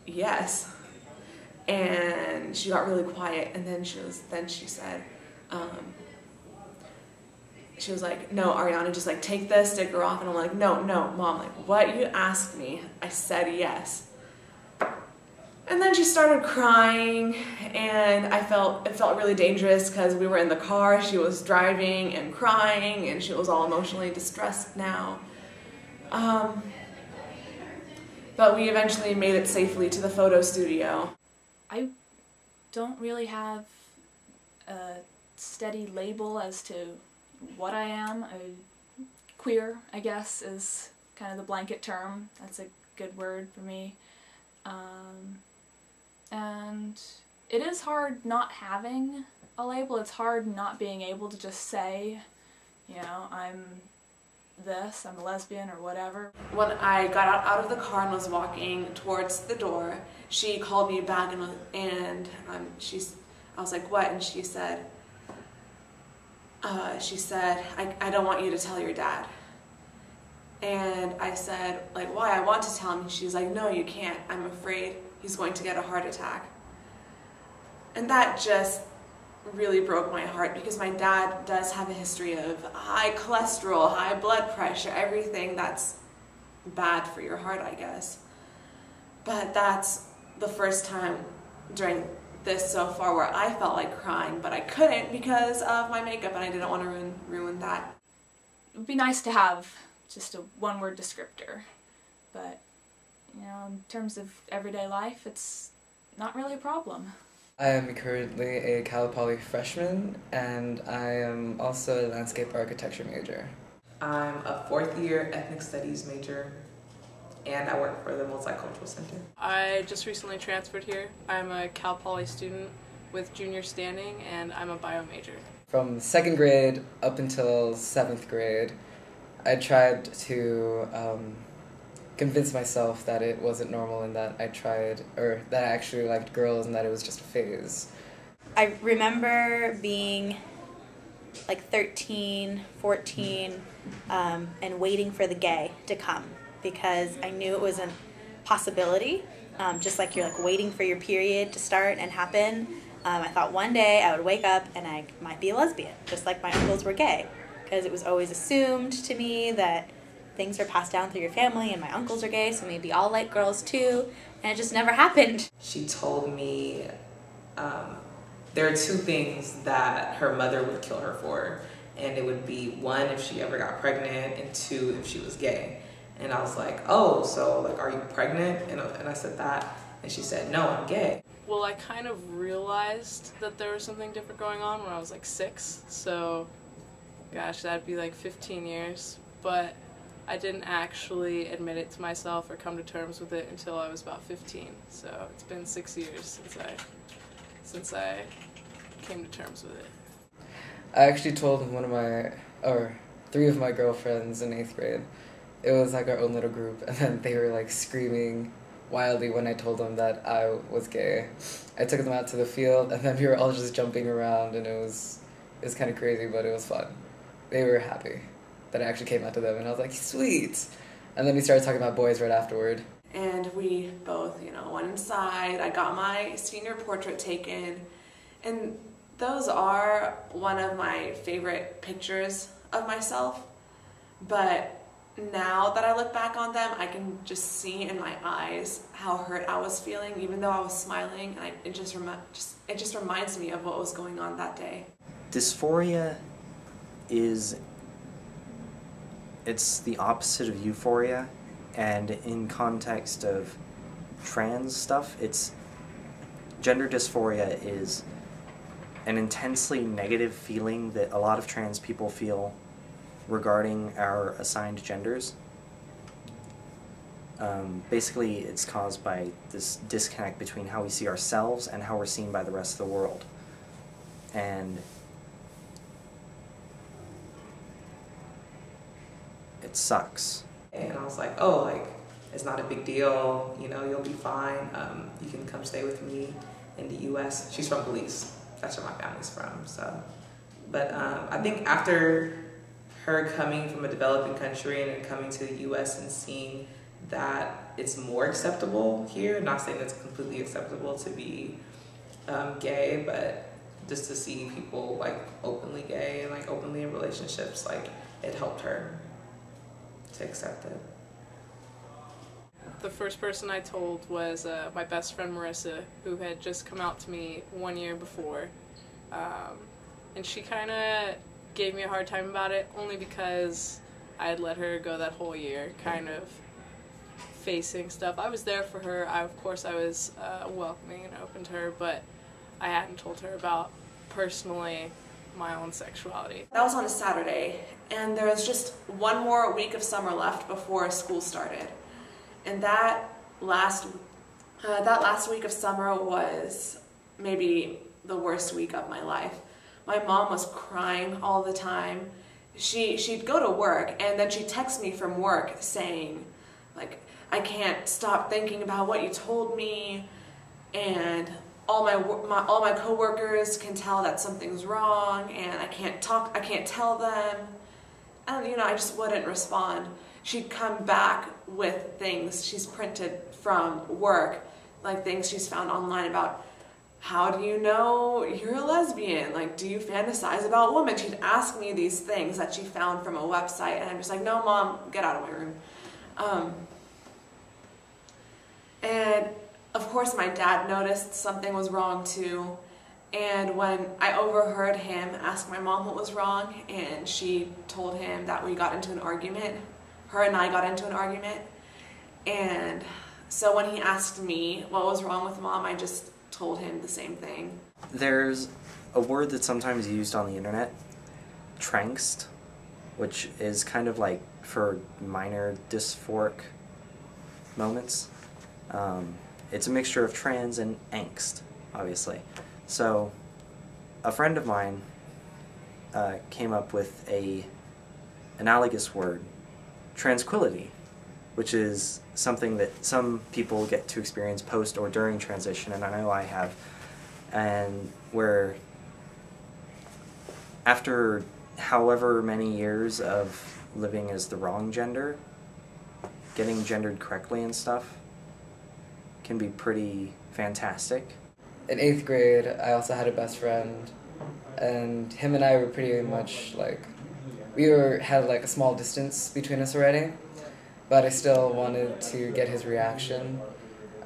yes. And she got really quiet, and then she said, she was like, no, Ariana, just like take the sticker off. And I'm like, no, Mom, like what? You asked me. I said yes. And then she started crying, and it felt really dangerous because we were in the car. She was driving and crying, and she was all emotionally distressed now. But we eventually made it safely to the photo studio.
I don't really have a steady label as to what I am. Queer, I guess, is kind of the blanket term. That's a good word for me. And it is hard not having a label. It's hard not being able to just say, you know, I'm this, I'm a lesbian or whatever.
When I got out of the car and was walking towards the door, she called me back and I was like, what? And she said, I don't want you to tell your dad. And I said, like, why? I want to tell him. She's like, no, you can't. I'm afraid he's going to get a heart attack. And that just really broke my heart because my dad does have a history of high cholesterol, high blood pressure, everything that's bad for your heart, I guess. But that's the first time during this so far where I felt like crying, but I couldn't because of my makeup and I didn't want to ruin that.
It would be nice to have just a one-word descriptor, but you know, in terms of everyday life, it's not really a problem.
I am currently a Cal Poly freshman, and I am also a landscape architecture major.
I'm a fourth-year ethnic studies major, and I work for the Multicultural Center.
I just recently transferred here. I'm a Cal Poly student with junior standing, and I'm a bio major.
From 2nd grade up until 7th grade, I tried to convince myself that it wasn't normal and that that I actually liked girls and that it was just a phase.
I remember being like 13, 14, and waiting for the gay to come because I knew it wasn't possibility, just like you're like waiting for your period to start and happen. I thought one day I would wake up and I might be a lesbian, just like my uncles were gay, because it was always assumed to me that things are passed down through your family and my uncles are gay, so maybe I'll like girls too, and it just never happened.
She told me there are two things that her mother would kill her for, and it would be one, if she ever got pregnant, and two, if she was gay. And I was like, oh, so like, are you pregnant? And I said that, and she said, no, I'm gay.
Well, I kind of realized that there was something different going on when I was like 6, so gosh, that'd be like 15 years, but I didn't actually admit it to myself or come to terms with it until I was about 15, so it's been 6 years since I came to terms with it.
I actually told three of my girlfriends in 8th grade. It was like our own little group, and then they were like screaming wildly when I told them that I was gay. I took them out to the field, and then we were all just jumping around, and it was kind of crazy, but it was fun. They were happy that I actually came out to them, and I was like, sweet! And then we started talking about boys right afterward.
And we both, went inside. I got my senior portrait taken, and those are one of my favorite pictures of myself. But now that I look back on them, I can just see in my eyes how hurt I was feeling, even though I was smiling, and it just reminds me of what was going on that day.
Dysphoria it's the opposite of euphoria, and in context of trans stuff, gender dysphoria is an intensely negative feeling that a lot of trans people feel regarding our assigned genders. Basically, it's caused by this disconnect between how we see ourselves and how we're seen by the rest of the world. And it sucks.
And I was like, oh, like, it's not a big deal, you'll be fine. You can come stay with me in the U.S. She's from Belize. That's where my family's from, so. But I think after her coming from a developing country and then coming to the U.S. and seeing that it's more acceptable here, not saying it's completely acceptable to be gay, but just to see people like openly gay and like openly in relationships, like it helped her to accept it.
The first person I told was my best friend Marissa, who had just come out to me 1 year before. And she kind of gave me a hard time about it, only because I had let her go that whole year, kind of facing stuff. I was there for her. Of course I was welcoming and open to her, but I hadn't told her about, personally, my own sexuality.
That was on a Saturday, and there was just one more week of summer left before school started. And that last week of summer was maybe the worst week of my life. My mom was crying all the time. She'd go to work, and then she'd text me from work saying, like, I can't stop thinking about what you told me, and all my coworkers can tell that something's wrong, and I can't tell them. And I just wouldn't respond. She'd come back with things she's printed from work, like things she's found online about, how do you know you're a lesbian? Like, do you fantasize about women? She'd ask me these things that she found from a website, and I'm just like, no, Mom, get out of my room. And of course my dad noticed something was wrong too. And when I overheard him ask my mom what was wrong, and she told him that we got into an argument, her and I got into an argument. And so when he asked me what was wrong with Mom, I just told him the same thing.
There's a word that's sometimes used on the internet, trangst, which is kind of like for minor dysphoric moments. It's a mixture of trans and angst, obviously. So a friend of mine came up with an analogous word, tranquility, which is something that some people get to experience post or during transition, and I know I have, and where after however many years of living as the wrong gender, getting gendered correctly and stuff, can be pretty fantastic.
In 8th grade, I also had a best friend, and him and I were pretty much like, had like a small distance between us already, but I still wanted to get his reaction.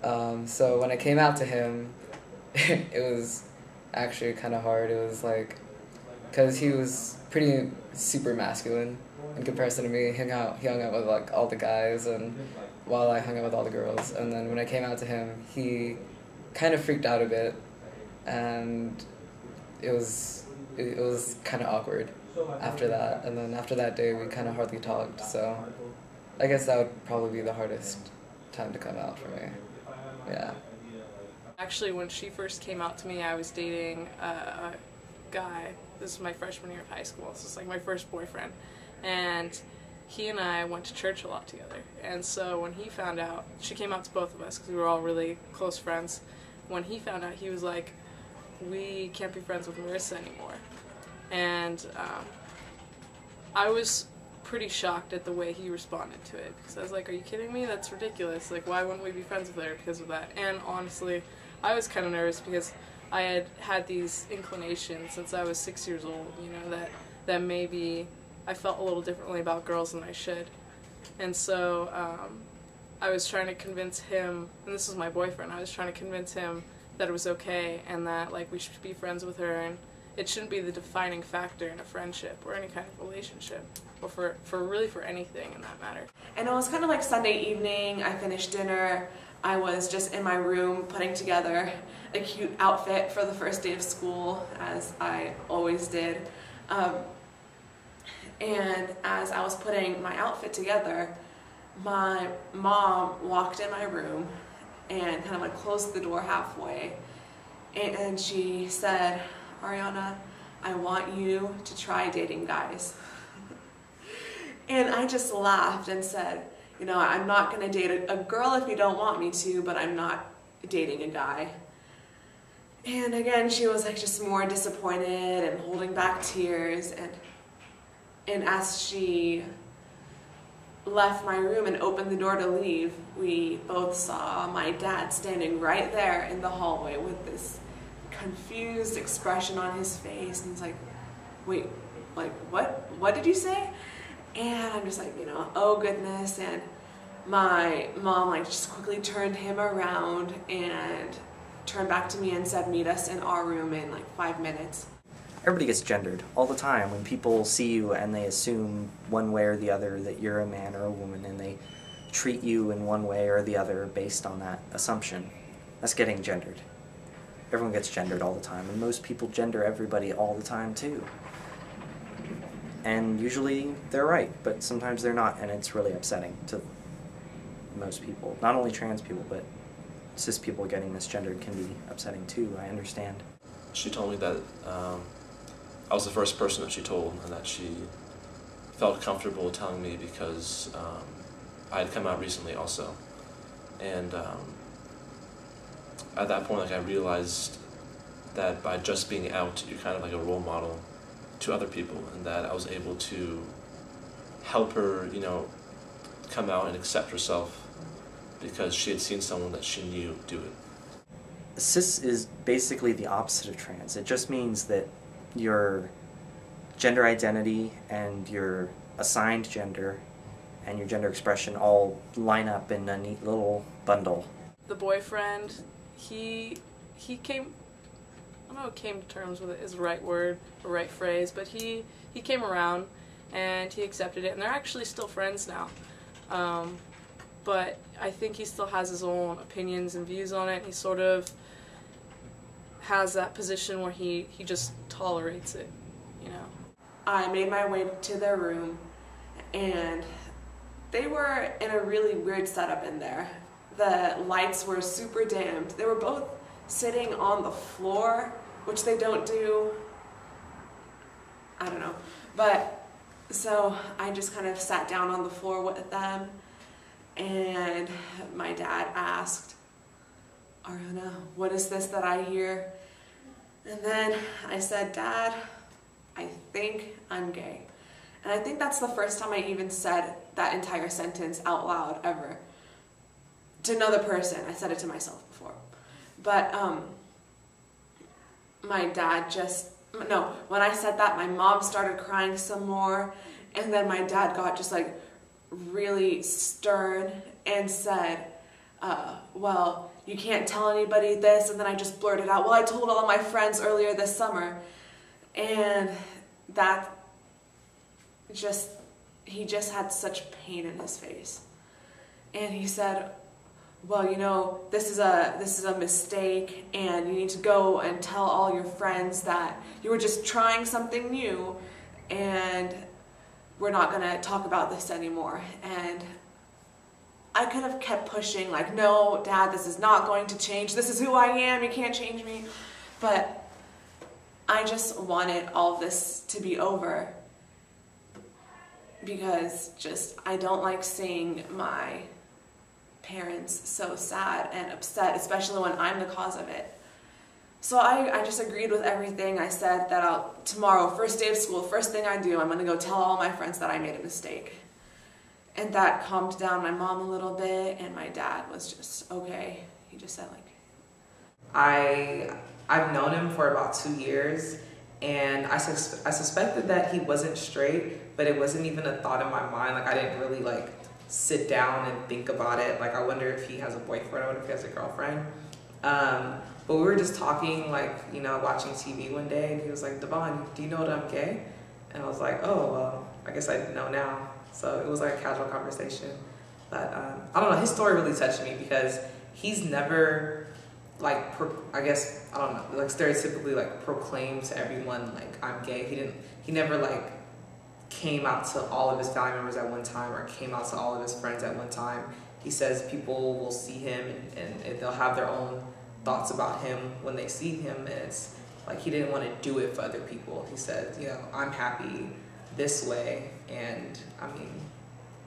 So when I came out to him, it was actually kind of hard. It was like, because he was pretty super masculine in comparison to me. He hung out with like all the guys, and while I hung out with all the girls. And then when I came out to him, he kind of freaked out a bit, and it was kind of awkward after that. And then after that day, we kind of hardly talked. So I guess that would probably be the hardest time to come out for me. Yeah.
Actually, when she first came out to me, I was dating a guy. This was my freshman year of high school. This was like my first boyfriend. And he and I went to church a lot together. And so when he found out, she came out to both of us because we were all really close friends. When he found out, he was like, we can't be friends with Marissa anymore. And I was pretty shocked at the way he responded to it, because I was like, are you kidding me? That's ridiculous. Like, why wouldn't we be friends with her because of that? And honestly, I was kind of nervous because I had had these inclinations since I was 6 years old, you know, that maybe I felt a little differently about girls than I should. And so I was trying to convince him, and this was my boyfriend, I was trying to convince him that it was okay and that like we should be friends with her, and it shouldn't be the defining factor in a friendship or any kind of relationship, or for anything in that matter.
And it was kind of like Sunday evening, I finished dinner, I was just in my room putting together a cute outfit for the first day of school, as I always did. And as I was putting my outfit together, my mom walked in my room and kind of like closed the door halfway, and she said, Ariana, I want you to try dating guys. And I just laughed and said, you know, I'm not going to date a girl if you don't want me to, but I'm not dating a guy. And again, she was like just more disappointed and holding back tears. And as she left my room and opened the door to leave, we both saw my dad standing right there in the hallway with this confused expression on his face. And he's like, wait, like, what did you say? And I'm just like, you know, oh goodness. And my mom like just quickly turned him around and turned back to me and said, meet us in our room in like 5 minutes.
Everybody gets gendered all the time when people see you and they assume one way or the other that you're a man or a woman, and they treat you in one way or the other based on that assumption. That's getting gendered. Everyone gets gendered all the time, and most people gender everybody all the time too. And usually they're right, but sometimes they're not, and it's really upsetting to most people. Not only trans people, but cis people getting misgendered can be upsetting too, I understand.
She told me that I was the first person that she told, and that she felt comfortable telling me because I had come out recently also. And at that point, like, I realized that by just being out, you're kind of like a role model to other people, and that I was able to help her, you know, come out and accept herself because she had seen someone that she knew do it.
Cis is basically the opposite of trans. It just means that your gender identity and your assigned gender and your gender expression all line up in a neat little bundle.
The boyfriend, he came, I don't know if came to terms with it is the right word or right phrase, but he came around and he accepted it, and they're actually still friends now. But I think he still has his own opinions and views on it. He sort of has that position where he just tolerates it, you know.
I made my way to their room, and they were in a really weird setup in there. The lights were super dimmed. They were both sitting on the floor, which they don't do. I don't know. But so I just kind of sat down on the floor with them, and my dad asked, Ariana, what is this that I hear? And then I said, Dad, I think I'm gay. And I think that's the first time I even said that entire sentence out loud ever. to another person. I said it to myself before. But my dad when I said that, my mom started crying some more, and then my dad got just like really stern and said, well, you can't tell anybody this. And then I just blurted out, well, I told all my friends earlier this summer. And that he just had such pain in his face. And he said, well, you know, this is a mistake, and you need to go and tell all your friends that you were just trying something new, and we're not going to talk about this anymore. And I could have kept pushing, like, no, Dad, this is not going to change. This is who I am. You can't change me. But I just wanted all this to be over, because I don't like seeing my parents so sad and upset, especially when I'm the cause of it. So I just agreed with everything. I said that tomorrow, first day of school, first thing I do, I'm going to go tell all my friends that I made a mistake. And that calmed down my mom a little bit, and my dad was just okay. He just said, like,
I've known him for about 2 years, and I suspected that he wasn't straight, but it wasn't even a thought in my mind. Like, I didn't really like sit down and think about it. Like, I wonder if he has a boyfriend, I wonder if he has a girlfriend. But we were just talking, like, you know, watching TV one day, and he was like, Devon, do you know that I'm gay? And I was like, oh, well, I guess I know now. So it was like a casual conversation. But I don't know, his story really touched me, because he's never, like, I guess, I don't know, like stereotypically, like, proclaimed to everyone, like, I'm gay. He never, like, came out to all of his family members at one time, or came out to all of his friends at one time. He says people will see him, and they'll have their own thoughts about him when they see him, and it's like he didn't want to do it for other people. He said, you know, I'm happy this way, and I mean,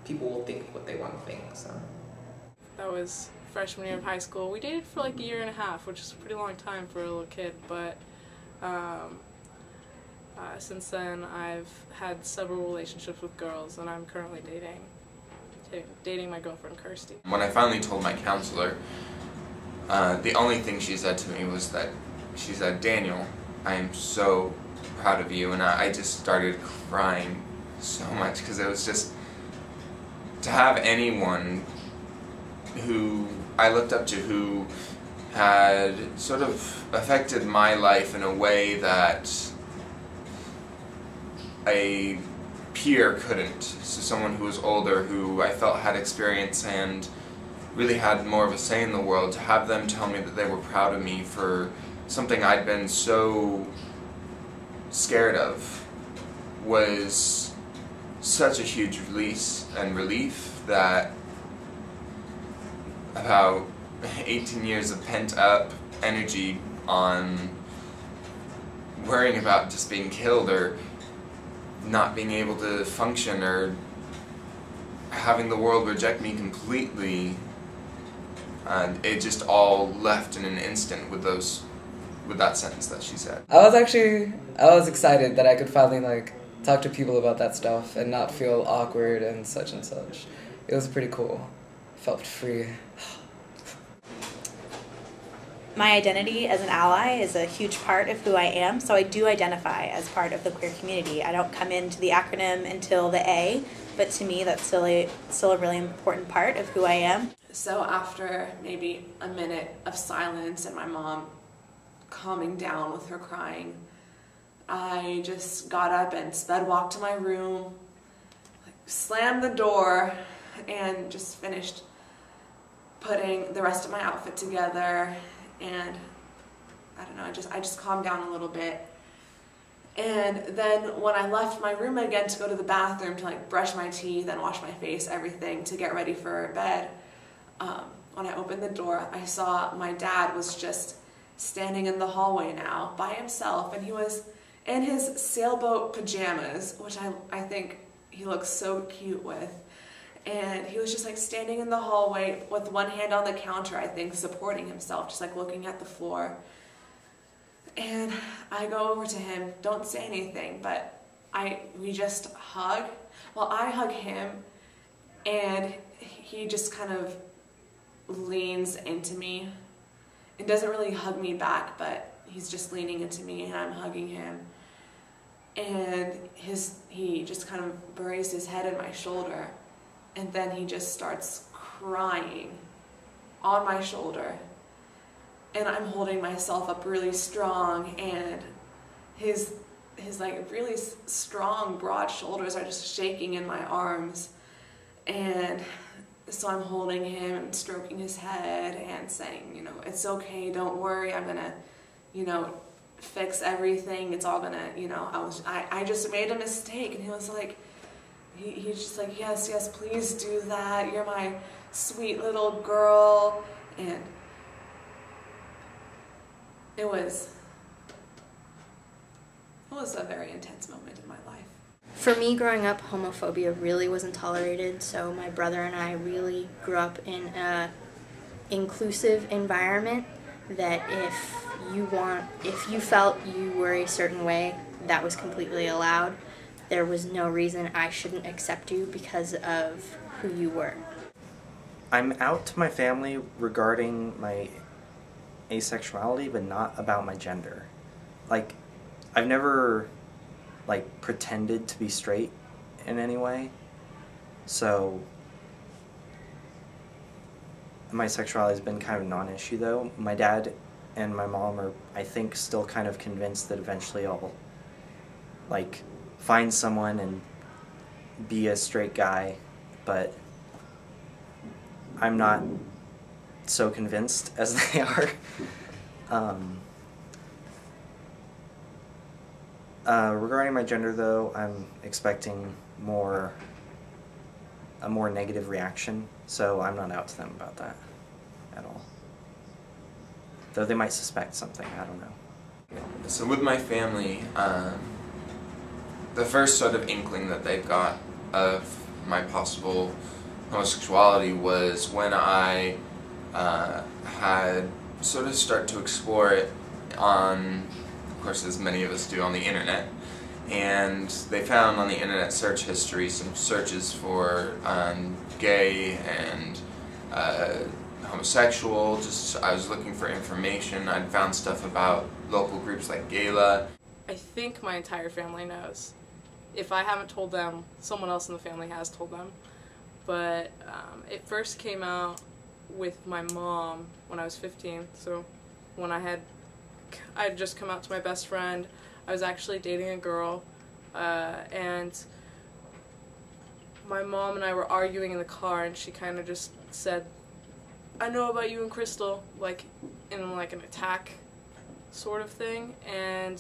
people will think what they want to think. So
that was freshman year of high school. We dated for like a year and a half, which is a pretty long time for a little kid, but since then I've had several relationships with girls, and I'm currently dating my girlfriend Kirsty.
When I finally told my counselor, the only thing she said to me was that she said, Daniel, I am so proud of you. And I just started crying so much, because it was just to have anyone who I looked up to, who had sort of affected my life in a way that a peer couldn't. So someone who was older, who I felt had experience and really had more of a say in the world, to have them tell me that they were proud of me for something I'd been so scared of, was such a huge release and relief that about 18 years of pent-up energy on worrying about just being killed, or not being able to function, or having the world reject me completely, it just all left in an instant with that sentence that she said.
I was excited that I could finally like talk to people about that stuff and not feel awkward and such and such. It was pretty cool. Felt free.
My identity as an ally is a huge part of who I am, so I do identify as part of the queer community. I don't come into the acronym until the A, but to me that's still a really important part of who I am.
So after maybe a minute of silence and my mom calming down with her crying, I just got up and sped walked to my room, slammed the door, and just finished putting the rest of my outfit together. And I don't know, I just calmed down a little bit. And then when I left my room again to go to the bathroom to like brush my teeth and wash my face, everything, to get ready for bed, when I opened the door, I saw my dad was just standing in the hallway now by himself, and he was in his sailboat pajamas, which I think he looks so cute with. And he was just like standing in the hallway with one hand on the counter, I think, supporting himself, just like looking at the floor. And I go over to him, don't say anything, but we just hug. Well, I hug him, and he just kind of leans into me. It doesn't really hug me back, but he's just leaning into me and I'm hugging him. And he just kind of buries his head in my shoulder, and then he just starts crying on my shoulder. And I'm holding myself up really strong, and his like really strong, broad shoulders are just shaking in my arms. And so I'm holding him and stroking his head and saying, you know, it's okay, don't worry, I'm gonna, you know, fix everything, it's all gonna, you know, I just made a mistake. And he was like, he's just like, yes, please do that, you're my sweet little girl. And it was a very intense moment in my life.
For me, growing up, homophobia really wasn't tolerated, so my brother and I really grew up in a inclusive environment that if you felt you were a certain way, that was completely allowed. There was no reason I shouldn't accept you because of who you were.
I'm out to my family regarding my asexuality, but not about my gender. Like, I've never, like, pretended to be straight in any way, so my sexuality has been kind of a non-issue, though. My dad and my mom are, I think, still kind of convinced that eventually I'll, like, find someone and be a straight guy, but I'm not so convinced as they are. Regarding my gender, though, I'm expecting a more negative reaction, so I'm not out to them about that at all. Though they might suspect something, I don't know.
So with my family, the first sort of inkling that they got of my possible homosexuality was when I had sort of started to explore it on, of course, as many of us do, on the internet. And they found on the internet search history some searches for gay and homosexual. Just I was looking for information. I'd found stuff about local groups like Gala.
I think my entire family knows. If I haven't told them, someone else in the family has told them. But it first came out with my mom when I was 15. So when I had just come out to my best friend. I was actually dating a girl, and my mom and I were arguing in the car, and she kind of just said, "I know about you and Crystal," like in like an attack sort of thing, and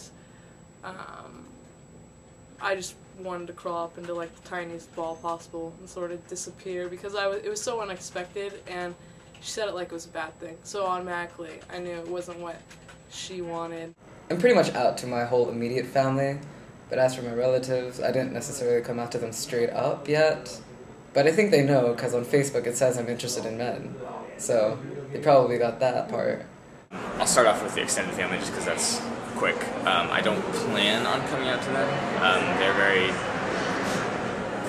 I just wanted to crawl up into like the tiniest ball possible and sort of disappear because it was so unexpected, and she said it like it was a bad thing, so automatically I knew it wasn't what she wanted.
I'm pretty much out to my whole immediate family, but as for my relatives, I didn't necessarily come out to them straight up yet. But I think they know, because on Facebook it says I'm interested in men, so they probably got that part.
I'll start off with the extended family just because that's quick. I don't plan on coming out to them. They're very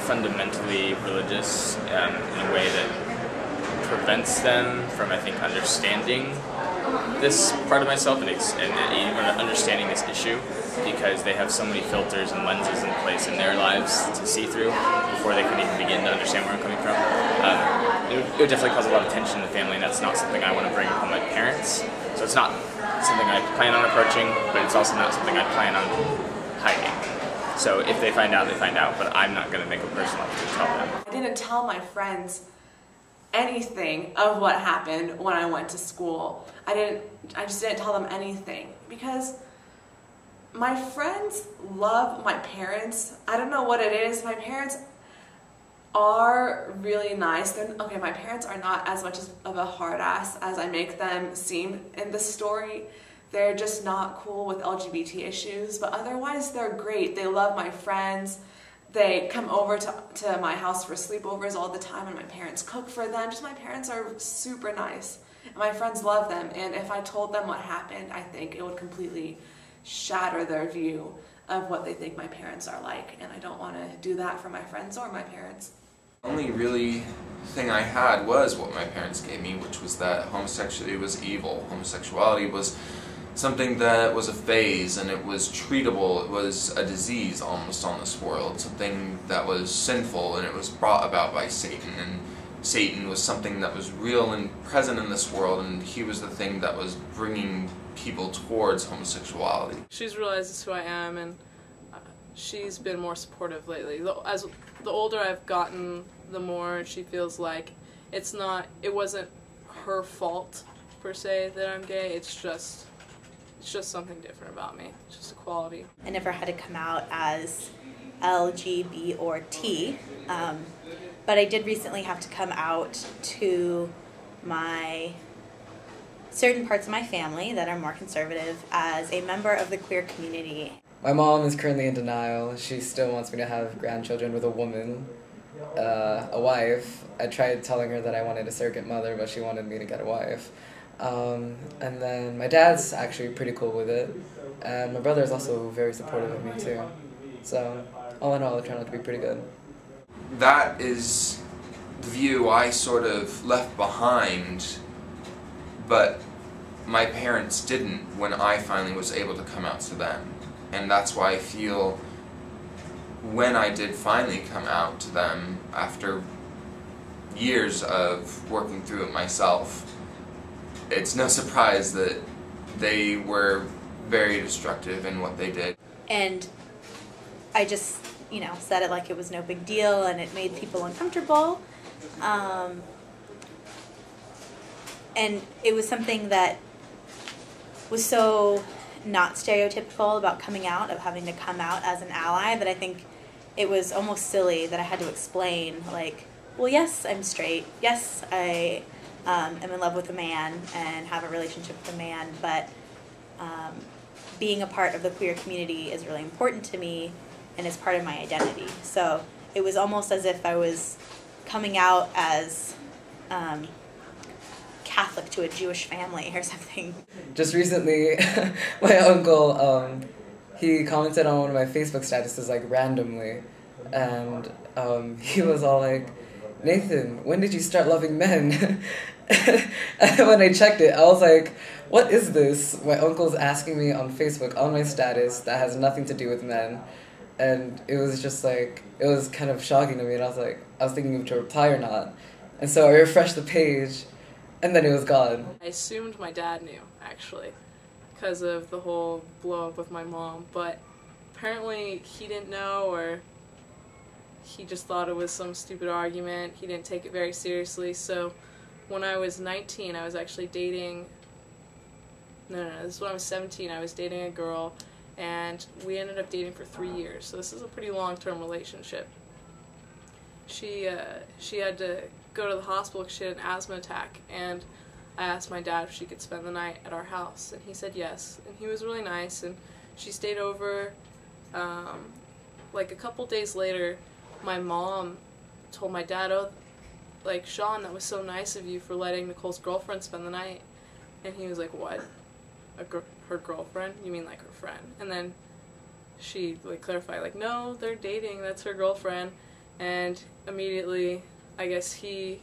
fundamentally religious in a way that prevents them from, I think, understanding this part of myself and even understanding this issue, because they have so many filters and lenses in place in their lives to see through before they can even begin to understand where I'm coming from. It would definitely cause a lot of tension in the family, and that's not something I want to bring upon my parents. So it's not something I plan on approaching, but it's also not something I plan on hiding. So if they find out, they find out, but I'm not going to make a personal effort to tell them.
I didn't tell my friends anything of what happened when I went to school. I just didn't tell them anything because my friends love my parents. I don't know what it is. My parents are really nice. Okay, my parents are not as much of a hard ass as I make them seem in the story. They're just not cool with LGBT issues, but otherwise they're great. They love my friends. They come over to my house for sleepovers all the time, and my parents cook for them. Just my parents are super nice, and my friends love them. And if I told them what happened, I think it would completely shatter their view of what they think my parents are like, and I don't want to do that for my friends or my parents.
The only really thing I had was what my parents gave me, which was that homosexuality was evil. Homosexuality was something that was a phase, and it was treatable. It was a disease almost on this world, something that was sinful, and it was brought about by Satan. And Satan was something that was real and present in this world, and he was the thing that was bringing people towards homosexuality.
She's realized who I am, and she's been more supportive lately. As the older I've gotten, the more she feels like it wasn't her fault per se that I'm gay. It's just something different about me. It's just a quality.
I never had to come out as L, G, B, or T, but I did recently have to come out to certain parts of my family that are more conservative as a member of the queer community.
My mom is currently in denial. She still wants me to have grandchildren with a woman, a wife. I tried telling her that I wanted a surrogate mother, but she wanted me to get a wife. And then my dad's actually pretty cool with it, and my brother is also very supportive of me too. So all in all, it turned out to be pretty good.
That is the view I sort of left behind, but my parents didn't when I finally was able to come out to them. And that's why I feel when I did finally come out to them after years of working through it myself, it's no surprise that they were very destructive in what they did.
And I just, said it like it was no big deal, and it made people uncomfortable. And it was something that was so not stereotypical about coming out, of having to come out as an ally, that I think it was almost silly that I had to explain, like, well, yes, I'm straight. Yes, I am in love with a man and have a relationship with a man, but being a part of the queer community is really important to me and is part of my identity. So it was almost as if I was coming out as Catholic to a Jewish family or something.
Just recently, my uncle, he commented on one of my Facebook statuses, like, randomly, and he was all like, "Nathan, when did you start loving men?" And when I checked it, I was like, what is this? My uncle's asking me on Facebook, on my status, that has nothing to do with men. And it was just like, it was kind of shocking to me, and I was thinking to reply or not. And so I refreshed the page, and then it was gone.
I assumed my dad knew, actually, because of the whole blow-up with my mom, but apparently he didn't know, or he just thought it was some stupid argument. He didn't take it very seriously. So when I was 19, I was actually dating, this is when I was 17, I was dating a girl, and we ended up dating for 3 years. So this is a pretty long-term relationship. She had to go to the hospital because she had an asthma attack, and I asked my dad if she could spend the night at our house, and he said yes. And he was really nice, and she stayed over. Like a couple days later, my mom told my dad, "Oh, like, Sean, that was so nice of you for letting Nicole's girlfriend spend the night." And he was like, "What? Her girlfriend? You mean like her friend?" And then she clarified, like, "No, they're dating, that's her girlfriend." And immediately, I guess he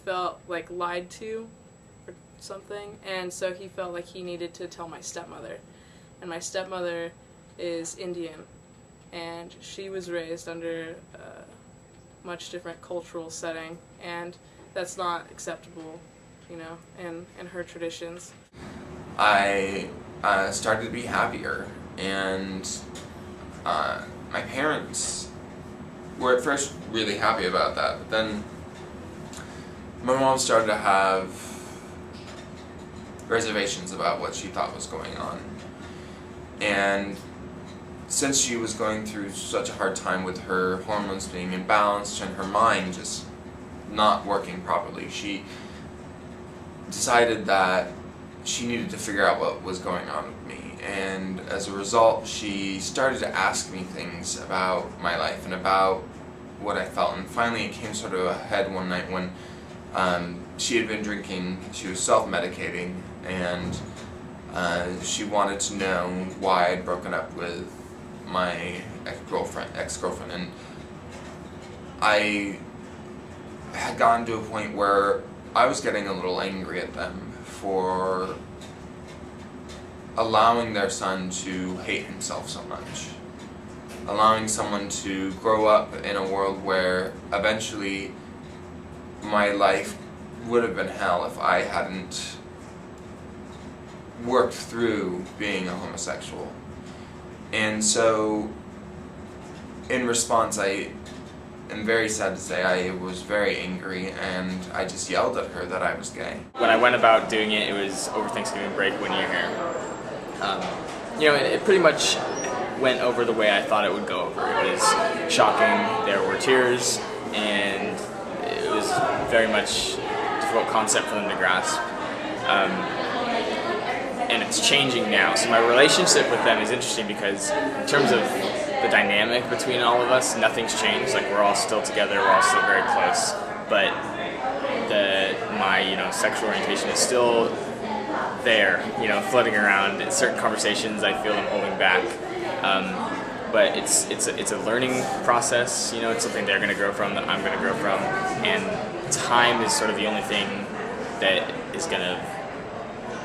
felt like lied to or something, and so he felt like he needed to tell my stepmother. And my stepmother is Indian, and she was raised under a much different cultural setting, and that's not acceptable, in her traditions.
I started to be happier, and my parents were at first really happy about that, but then my mom started to have reservations about what she thought was going on. And since she was going through such a hard time with her hormones being imbalanced and her mind just not working properly, she decided that she needed to figure out what was going on with me. And as a result, she started to ask me things about my life and about what I felt. And finally it came sort of ahead one night when she had been drinking, she was self-medicating, and she wanted to know why I'd broken up with my ex-girlfriend. And I had gotten to a point where I was getting a little angry at them for allowing their son to hate himself so much. Allowing someone to grow up in a world where eventually my life would have been hell if I hadn't worked through being a homosexual. And so, in response, I am very sad to say I was very angry, and I just yelled at her that I was gay.
When I went about doing it, it was over Thanksgiving break one year here. You know, it pretty much went over the way I thought it would go over. It was shocking, there were tears, and it was very much a difficult concept for them to grasp. And it's changing now. So my relationship with them is interesting because in terms of the dynamic between all of us, nothing's changed. Like, we're all still together, we're all still very close. But my sexual orientation is still there, floating around. In certain conversations I feel I'm holding back. But it's a learning process, it's something they're going to grow from, that I'm going to grow from, and time is sort of the only thing that is going to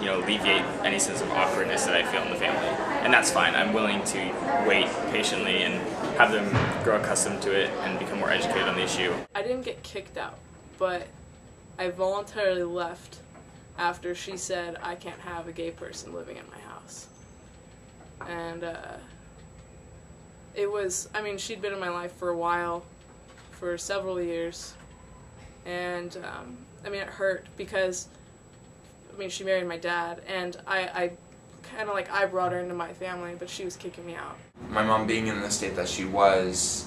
alleviate any sense of awkwardness that I feel in the family. And that's fine. I'm willing to wait patiently and have them grow accustomed to it and become more educated on the issue.
I didn't get kicked out, but I voluntarily left after she said I can't have a gay person living in my house. And it was, she'd been in my life for a while, for several years, and it hurt because she married my dad, and I kind of I brought her into my family, but she was kicking me out.
My mom, being in the state that she was,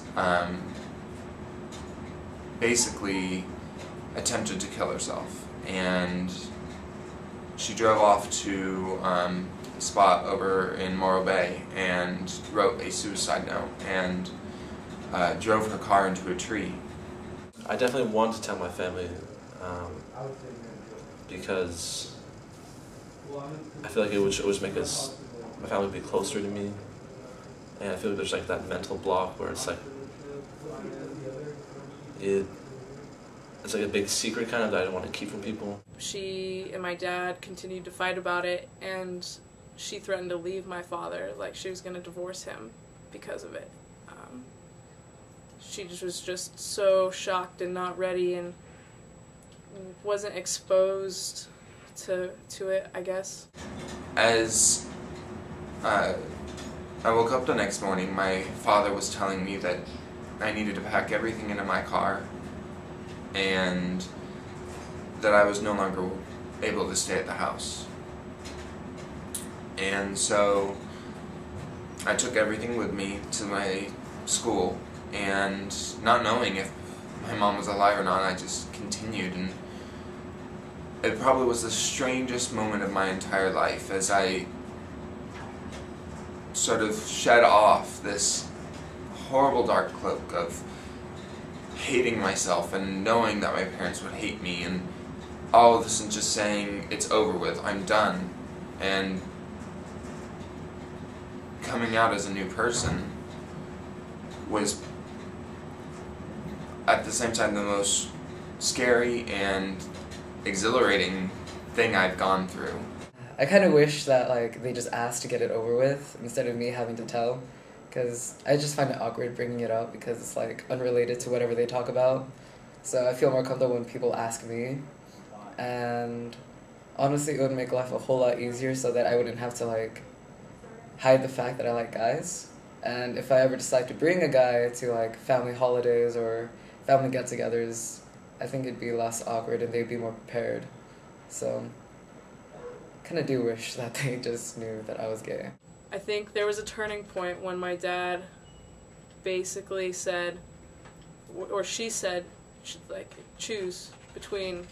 basically attempted to kill herself, and she drove off to a spot over in Morro Bay and wrote a suicide note and drove her car into a tree.
I definitely want to tell my family because I feel like it would always make my family be closer to me, and I feel like there's that mental block where it's it's a big secret kind of that I don't want to keep from people. She
and my dad continued to fight about it, and she threatened to leave my father, she was going to divorce him because of it. She was just so shocked and not ready and wasn't exposed to it, I guess.
As I woke up the next morning, my father was telling me that I needed to pack everything into my car and that I was no longer able to stay at the house. And so I took everything with me to my school, and not knowing if my mom was alive or not, I just continued, and it probably was the strangest moment of my entire life as I sort of shed off this horrible dark cloak of hating myself and knowing that my parents would hate me, and all of this, and just saying, it's over with, I'm done, and coming out as a new person was at the same time the most scary and exhilarating thing I've gone through.
I kind of wish that they just asked to get it over with instead of me having to tell, because I just find it awkward bringing it up because it's unrelated to whatever they talk about. So I feel more comfortable when people ask me, and honestly it would make life a whole lot easier so that I wouldn't have to hide the fact that I like guys. And if I ever decide to bring a guy to family holidays or family get-togethers, I think it'd be less awkward and they'd be more prepared. So kind of do wish that they just knew that I was gay.
I think there was a turning point when my dad basically said, or she said, choose between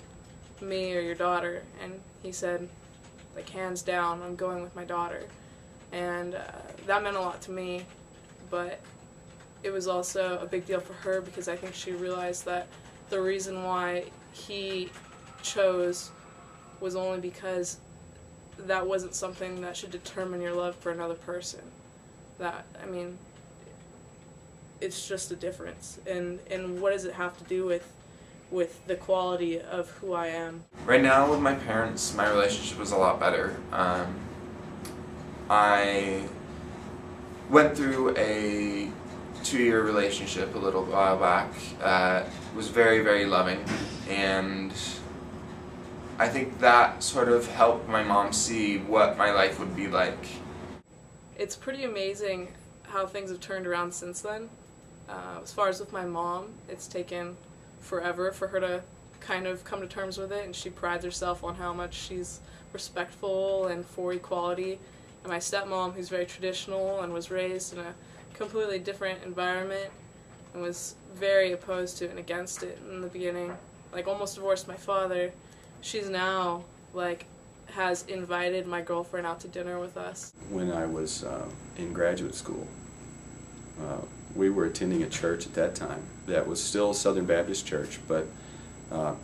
me or your daughter, and he said, hands down, I'm going with my daughter. And that meant a lot to me, but it was also a big deal for her because I think she realized that the reason why he chose was only because that wasn't something that should determine your love for another person. It's just a difference. And what does it have to do with with the quality of who I am.
Right now with my parents, my relationship is a lot better. I went through a 2-year relationship a little while back. It was very, very loving, and I think that sort of helped my mom see what my life would be like.
It's pretty amazing how things have turned around since then. As far as with my mom, it's taken forever for her to kind of come to terms with it, and she prides herself on how much she's respectful and for equality. And my stepmom, who's very traditional and was raised in a completely different environment and was very opposed to it and against it in the beginning, like almost divorced my father, she's now like has invited my girlfriend out to dinner with us.
When I was in graduate school, we were attending a church at that time that was still a Southern Baptist church, but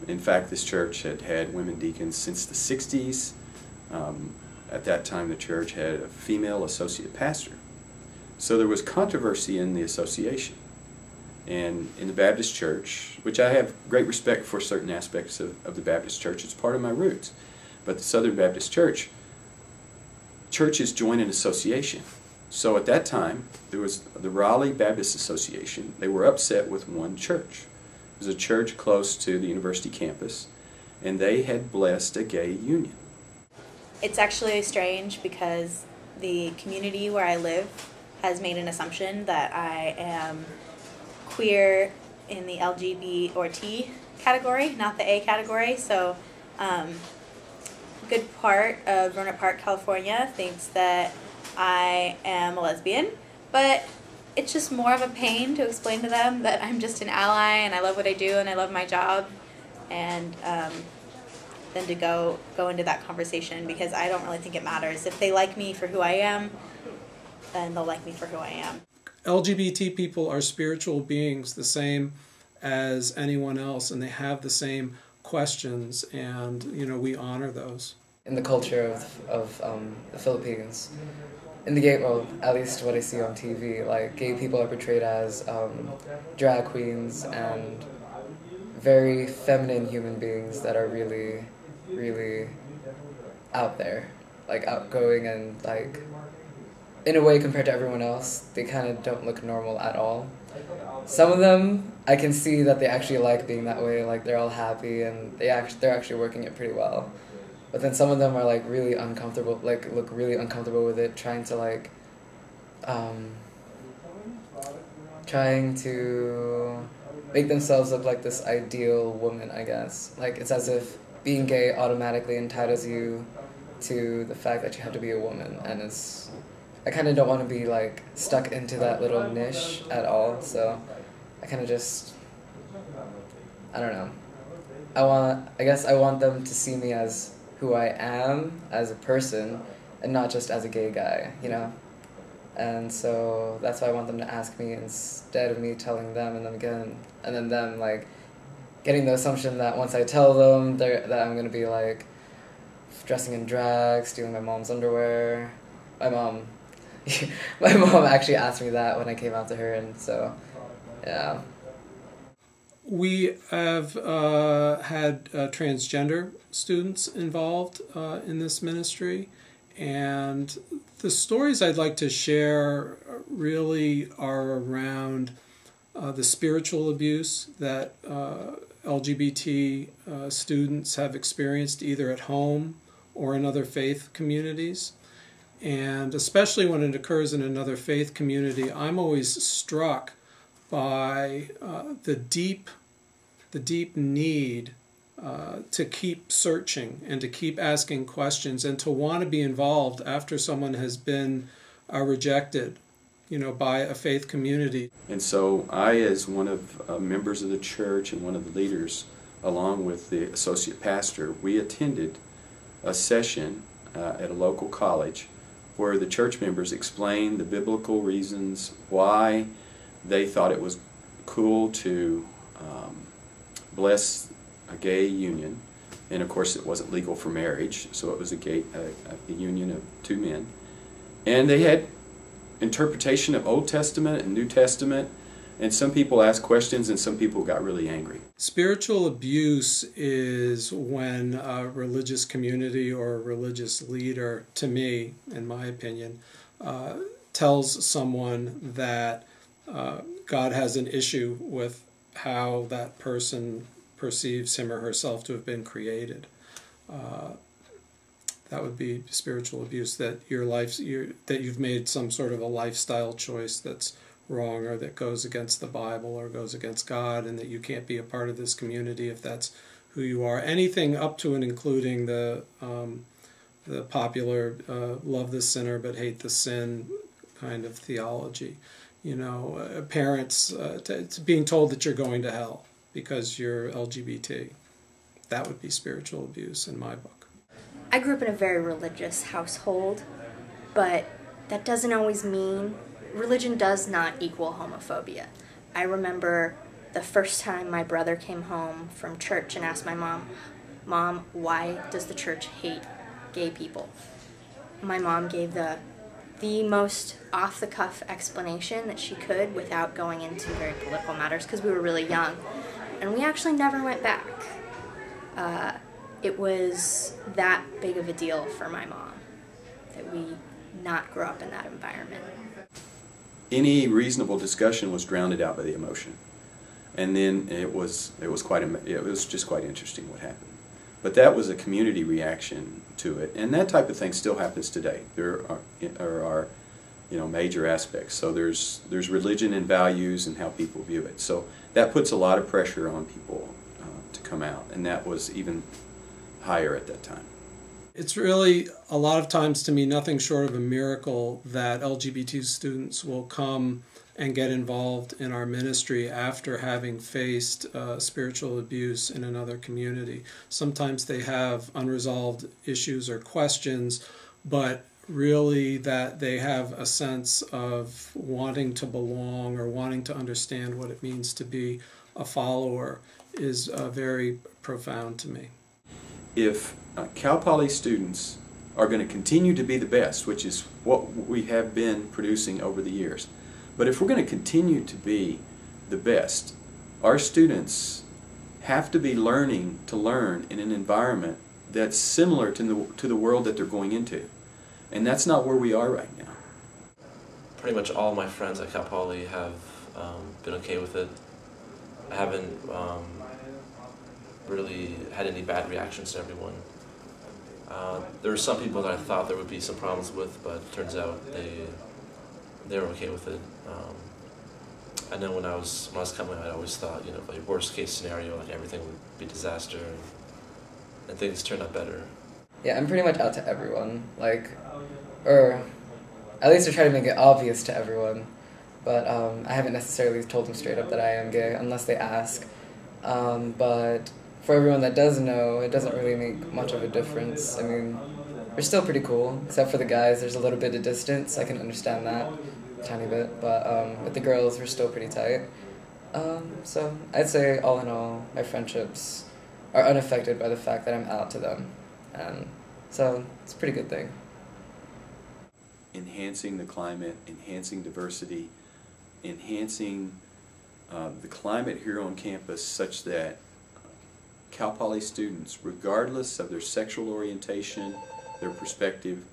in fact this church had had women deacons since the 60s. At that time the church had a female associate pastor. So there was controversy in the association. And in the Baptist church, which I have great respect for certain aspects of the Baptist church, it's part of my roots. But the Southern Baptist church, churches join an association. So at that time, there was the Raleigh Baptist Association. They were upset with one church. It was a church close to the university campus, and they had blessed a gay union.
It's actually strange because the community where I live has made an assumption that I am queer in the LGBT or T category, not the A category. So a good part of Roanoke Park, California thinks that I am a lesbian, but it's just more of a pain to explain to them that I'm just an ally and I love what I do and I love my job, and than to go into that conversation, because I don't really think it matters. If they like me for who I am, then they'll like me for who I am.
LGBT people are spiritual beings the same as anyone else, and they have the same questions, and we honor those.
In the culture of the Philippines, in the gay world, at least what I see on TV, like gay people are portrayed as drag queens and very feminine human beings that are really, really out there, like outgoing, and like in a way compared to everyone else, they kind of don't look normal at all. Some of them, I can see that they actually like being that way, like they're all happy and they're actually working it pretty well. But then some of them are like really uncomfortable, like look really uncomfortable with it, trying to make themselves look like this ideal woman, I guess. Like it's as if being gay automatically entitles you to the fact that you have to be a woman, and I kind of don't want to be like stuck into that little niche at all, so I kind of just, I don't know. I guess I want them to see me as who I am as a person and not just as a gay guy, And so that's why I want them to ask me instead of me telling them and then them like getting the assumption that once I tell them that I'm going to be like dressing in drag, stealing my mom's underwear. My mom actually asked me that when I came out to her, and so, yeah.
We have had transgender students involved in this ministry, and the stories I'd like to share really are around the spiritual abuse that LGBT students have experienced either at home or in other faith communities. And especially when it occurs in another faith community, I'm always struck by the deep need to keep searching and to keep asking questions and to want to be involved after someone has been rejected, by a faith community.
And so I, as one of members of the church and one of the leaders, along with the associate pastor, we attended a session at a local college where the church members explained the biblical reasons why they thought it was cool to bless a gay union. And of course it wasn't legal for marriage, so it was a union of two men. And they had interpretation of Old Testament and New Testament And some people asked questions and some people got really angry.
Spiritual abuse is when a religious community or a religious leader, to me, in my opinion, tells someone that God has an issue with how that person perceives him or herself to have been created. That would be spiritual abuse, that that you've made some sort of a lifestyle choice that's wrong or that goes against the Bible or goes against God, and that you can't be a part of this community if that's who you are. Anything up to and including the popular love the sinner but hate the sin kind of theology. You know, parents being told that you're going to hell because you're LGBT. That would be spiritual abuse in my book.
I grew up in a very religious household, but that doesn't always mean religion does not equal homophobia. I remember the first time my brother came home from church and asked my mom, "Mom, why does the church hate gay people?" My mom gave the most off-the-cuff explanation that she could without going into very political matters because we were really young. And we actually never went back. It was that big of a deal for my mom that we not grow up in that environment.
Any reasonable discussion was drowned out by the emotion, and then it was just quite interesting what happened. But that was a community reaction to it, and that type of thing still happens today. There are major aspects. So there's religion and values and how people view it. So that puts a lot of pressure on people to come out, and that was even higher at that time.
It's really, a lot of times to me, nothing short of a miracle that LGBT students will come and get involved in our ministry after having faced spiritual abuse in another community. Sometimes they have unresolved issues or questions, but really that they have a sense of wanting to belong or wanting to understand what it means to be a follower is very profound to me.
If Cal Poly students are going to continue to be the best, which is what we have been producing over the years, but if we're going to continue to be the best, our students have to be learning to learn in an environment that's similar to the world that they're going into. And that's not where we are right now.
Pretty much all my friends at Cal Poly have been okay with it. I haven't really had any bad reactions to everyone. There were some people that I thought there would be some problems with, but it turns out they were okay with it. I know when I was coming, I always thought, like worst case scenario, like everything would be disaster, and things turned out better.
Yeah, I'm pretty much out to everyone, or at least I try to make it obvious to everyone, but I haven't necessarily told them straight up that I am gay unless they ask. But for everyone that does know, it doesn't really make much of a difference. I mean, we're still pretty cool, except for the guys. There's a little bit of distance. I can understand that a tiny bit, but with the girls, we're still pretty tight. So I'd say, all in all, my friendships are unaffected by the fact that I'm out to them, and so it's a pretty good thing.
Enhancing the climate, enhancing diversity, enhancing the climate here on campus such that Cal Poly students, regardless of their sexual orientation, their perspective,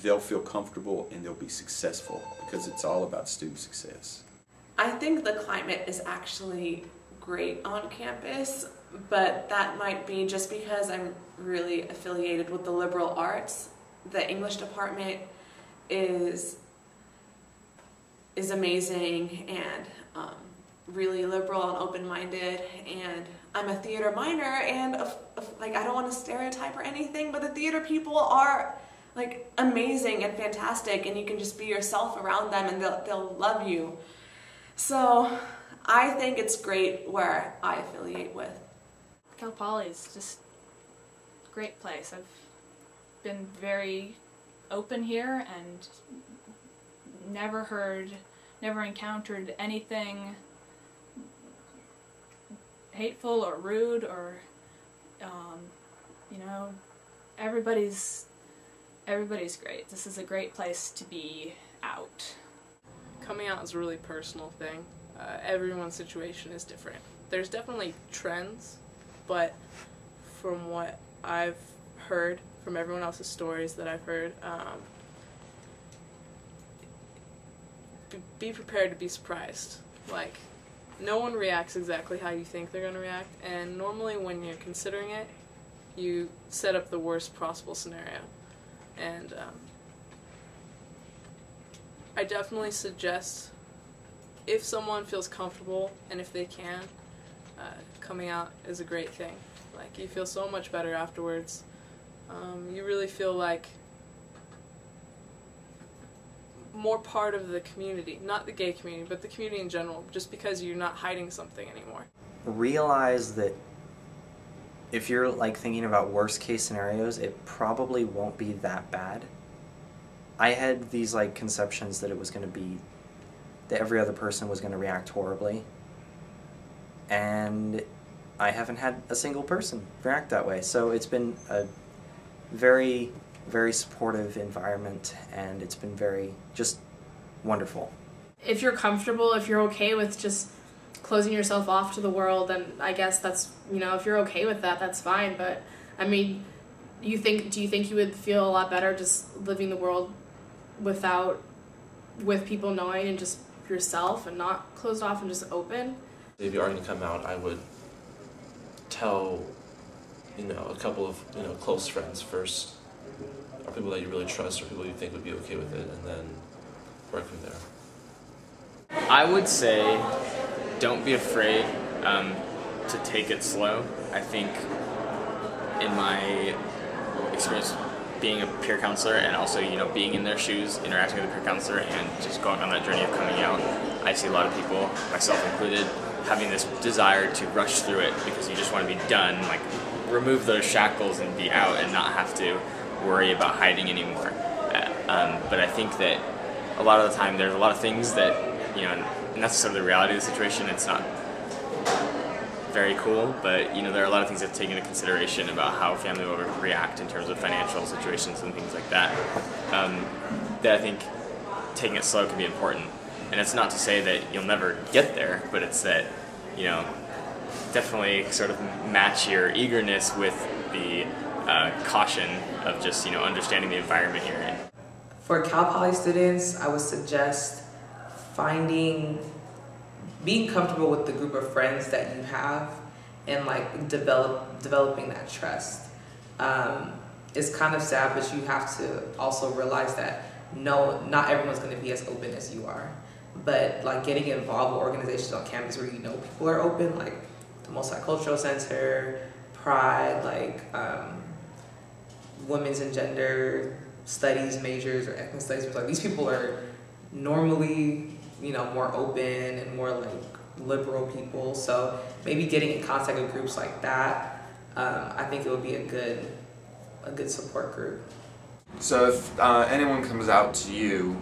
they'll feel comfortable and they'll be successful because it's all about student success.
I think the climate is actually great on campus, but that might be just because I'm really affiliated with the liberal arts. The English department is amazing and really liberal and open-minded, and I'm a theater minor, and like, I don't want to stereotype or anything, but the theater people are like amazing and fantastic, and you can just be yourself around them and they'll love you. So I think it's great where I affiliate with.
Cal Poly is just a great place. I've been very open here and never encountered anything hateful or rude or, everybody's great. This is a great place to be out.
Coming out is a really personal thing. everyone's situation is different. There's definitely trends, but from what I've heard, from everyone else's stories that I've heard, be prepared to be surprised. Like, no one reacts exactly how you think they're going to react, and normally when you're considering it, you set up the worst possible scenario. And I definitely suggest, if someone feels comfortable and if they can, coming out is a great thing. Like, you feel so much better afterwards. You really feel like more part of the community, not the gay community, but the community in general, just because you're not hiding something anymore.
Realize that if you're like thinking about worst case scenarios, it probably won't be that bad. I had these like conceptions that it was going to be, that every other person was going to react horribly, and I haven't had a single person react that way. So it's been a very, very supportive environment, and it's been very just wonderful.
If you're comfortable, if you're okay with just closing yourself off to the world, then I guess that's, you know, if you're okay with that, that's fine. But I mean, do you think you would feel a lot better just living the world with people knowing, and just yourself and not closed off and just open?
If you are going to come out, I would tell, you know, a couple of, you know, close friends first, or people that you really trust, or people you think would be okay with it, and then work from there.
I would say don't be afraid to take it slow. I think in my experience being a peer counselor, and also, you know, being in their shoes, interacting with a peer counselor, and just going on that journey of coming out, I see a lot of people, myself included, having this desire to rush through it because you just want to be done, like remove those shackles and be out and not have to worry about hiding anymore. But I think that a lot of the time there's a lot of things that, you know, not necessarily the reality of the situation, it's not very cool, but, you know, there are a lot of things that take into consideration about how family will react in terms of financial situations and things like that, that I think taking it slow can be important. And it's not to say that you'll never get there, but it's that, you know, definitely sort of match your eagerness with the caution of just, you know, understanding the environment you're in.
For Cal Poly students, I would suggest being comfortable with the group of friends that you have, and like developing that trust. It's kind of sad, but you have to also realize that not everyone's going to be as open as you are. But like getting involved with organizations on campus where you know people are open, like the Multicultural Center, Pride, like women's and gender studies majors or ethnic studies majors, like these people are normally, you know, more open and more like liberal people. So maybe getting in contact with groups like that, I think it would be a good support group.
So if anyone comes out to you,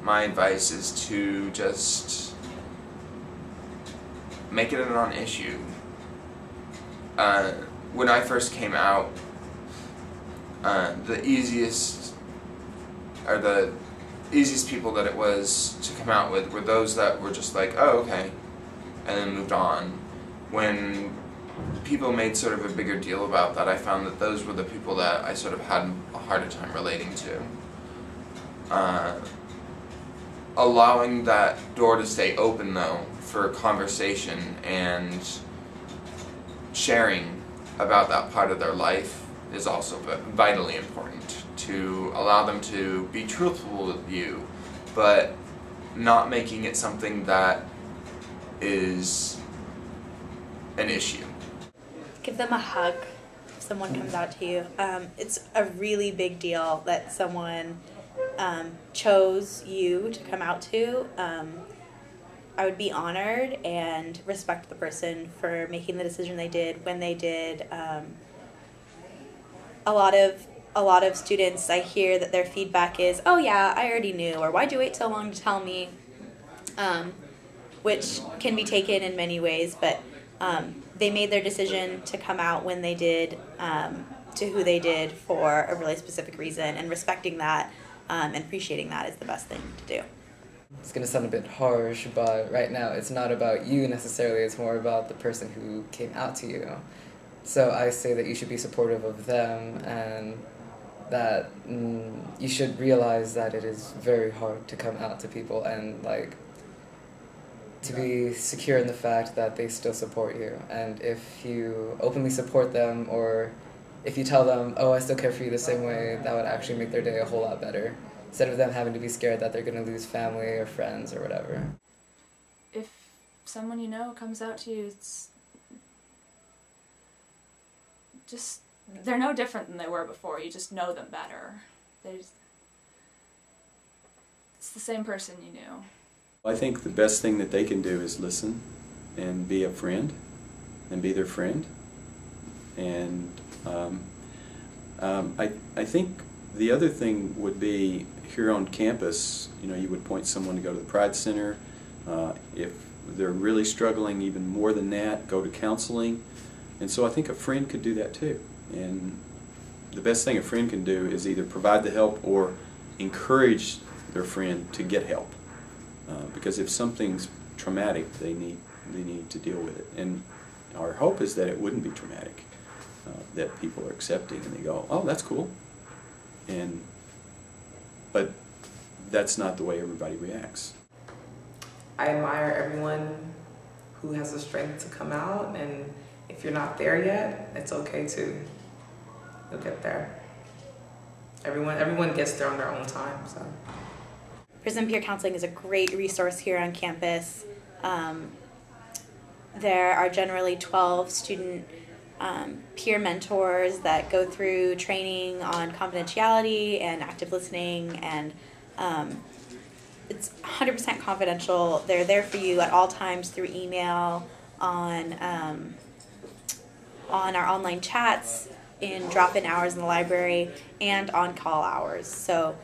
my advice is to just make it a non-issue. When I first came out, the easiest people that it was to come out with were those that were just like, oh, okay, and then moved on. When people made sort of a bigger deal about that, I found that those were the people that I sort of had a harder time relating to. Allowing that door to stay open, though, for conversation and sharing about that part of their life is also vitally important, to allow them to be truthful with you, but not making it something that is an issue.
Give them a hug if someone comes out to you. It's a really big deal that someone chose you to come out to. I would be honored and respect the person for making the decision they did when they did. A lot of students, I hear that their feedback is, oh yeah, I already knew, or why'd you wait so long to tell me, which can be taken in many ways, but they made their decision to come out when they did, to who they did for a really specific reason, and respecting that and appreciating that is the best thing to do.
It's going to sound a bit harsh, but right now it's not about you necessarily, it's more about the person who came out to you. So I say that you should be supportive of them, and that you should realize that it is very hard to come out to people, and like to be secure in the fact that they still support you. And if you openly support them, or if you tell them, oh, I still care for you the same way, that would actually make their day a whole lot better, instead of them having to be scared that they're going to lose family or friends or whatever.
If someone you know comes out to you, it's just, they're no different than they were before. You just know them better. It's the same person you knew.
I think the best thing that they can do is listen and be a friend and be their friend. And I think the other thing would be here on campus, you know, you would point someone to go to the Pride Center. If they're really struggling even more than that, go to counseling. And so I think a friend could do that too. And the best thing a friend can do is either provide the help or encourage their friend to get help. Because if something's traumatic, they need to deal with it. And our hope is that it wouldn't be traumatic, that people are accepting and they go, oh, that's cool. But that's not the way everybody reacts.
I admire everyone who has the strength to come out, and if you're not there yet, it's okay too. You'll get there. Everyone gets there on their own time. So.
Prison Peer Counseling is a great resource here on campus. There are generally 12 student peer mentors that go through training on confidentiality and active listening, and it's 100% confidential. They're there for you at all times through email, on our online chats, in drop-in hours in the library, and on call hours. So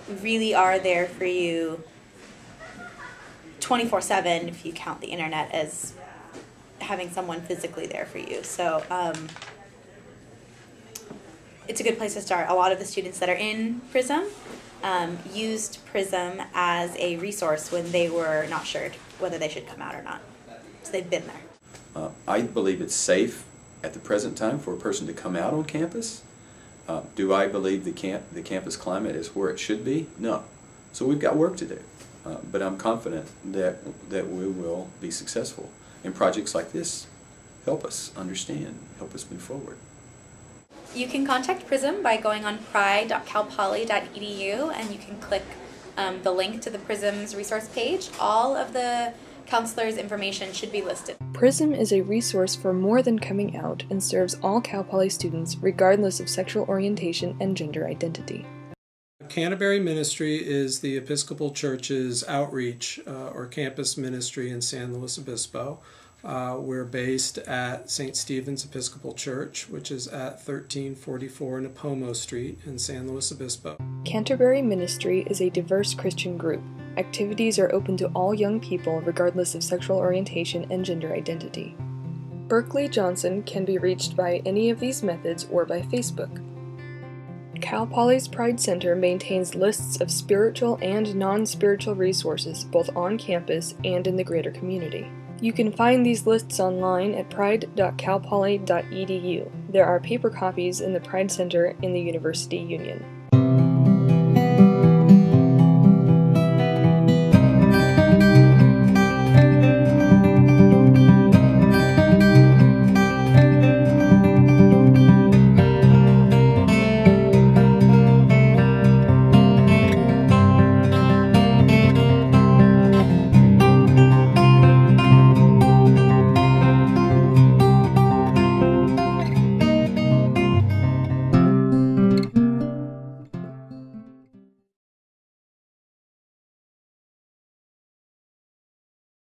we really are there for you 24/7 if you count the internet as having someone physically there for you. So it's a good place to start. A lot of the students that are in PRISM used PRISM as a resource when they were not sure whether they should come out or not. So they've been there.
I believe it's safe at the present time for a person to come out on campus. Do I believe the campus climate is where it should be? No. So we've got work to do. But I'm confident that we will be successful. And projects like this help us understand, help us move forward.
You can contact PRISM by going on pride.calpoly.edu, and you can click the link to the PRISM's resource page. All of the counselors' information should be listed.
PRISM is a resource for more than coming out and serves all Cal Poly students regardless of sexual orientation and gender identity.
Canterbury Ministry is the Episcopal Church's outreach or campus ministry in San Luis Obispo. We're based at St. Stephen's Episcopal Church, which is at 1344 Napomo Street in San Luis Obispo.
Canterbury Ministry is a diverse Christian group. Activities are open to all young people regardless of sexual orientation and gender identity. Berkeley Johnson can be reached by any of these methods or by Facebook. Cal Poly's Pride Center maintains lists of spiritual and non-spiritual resources both on campus and in the greater community. You can find these lists online at pride.calpoly.edu. There are paper copies in the Pride Center in the University Union.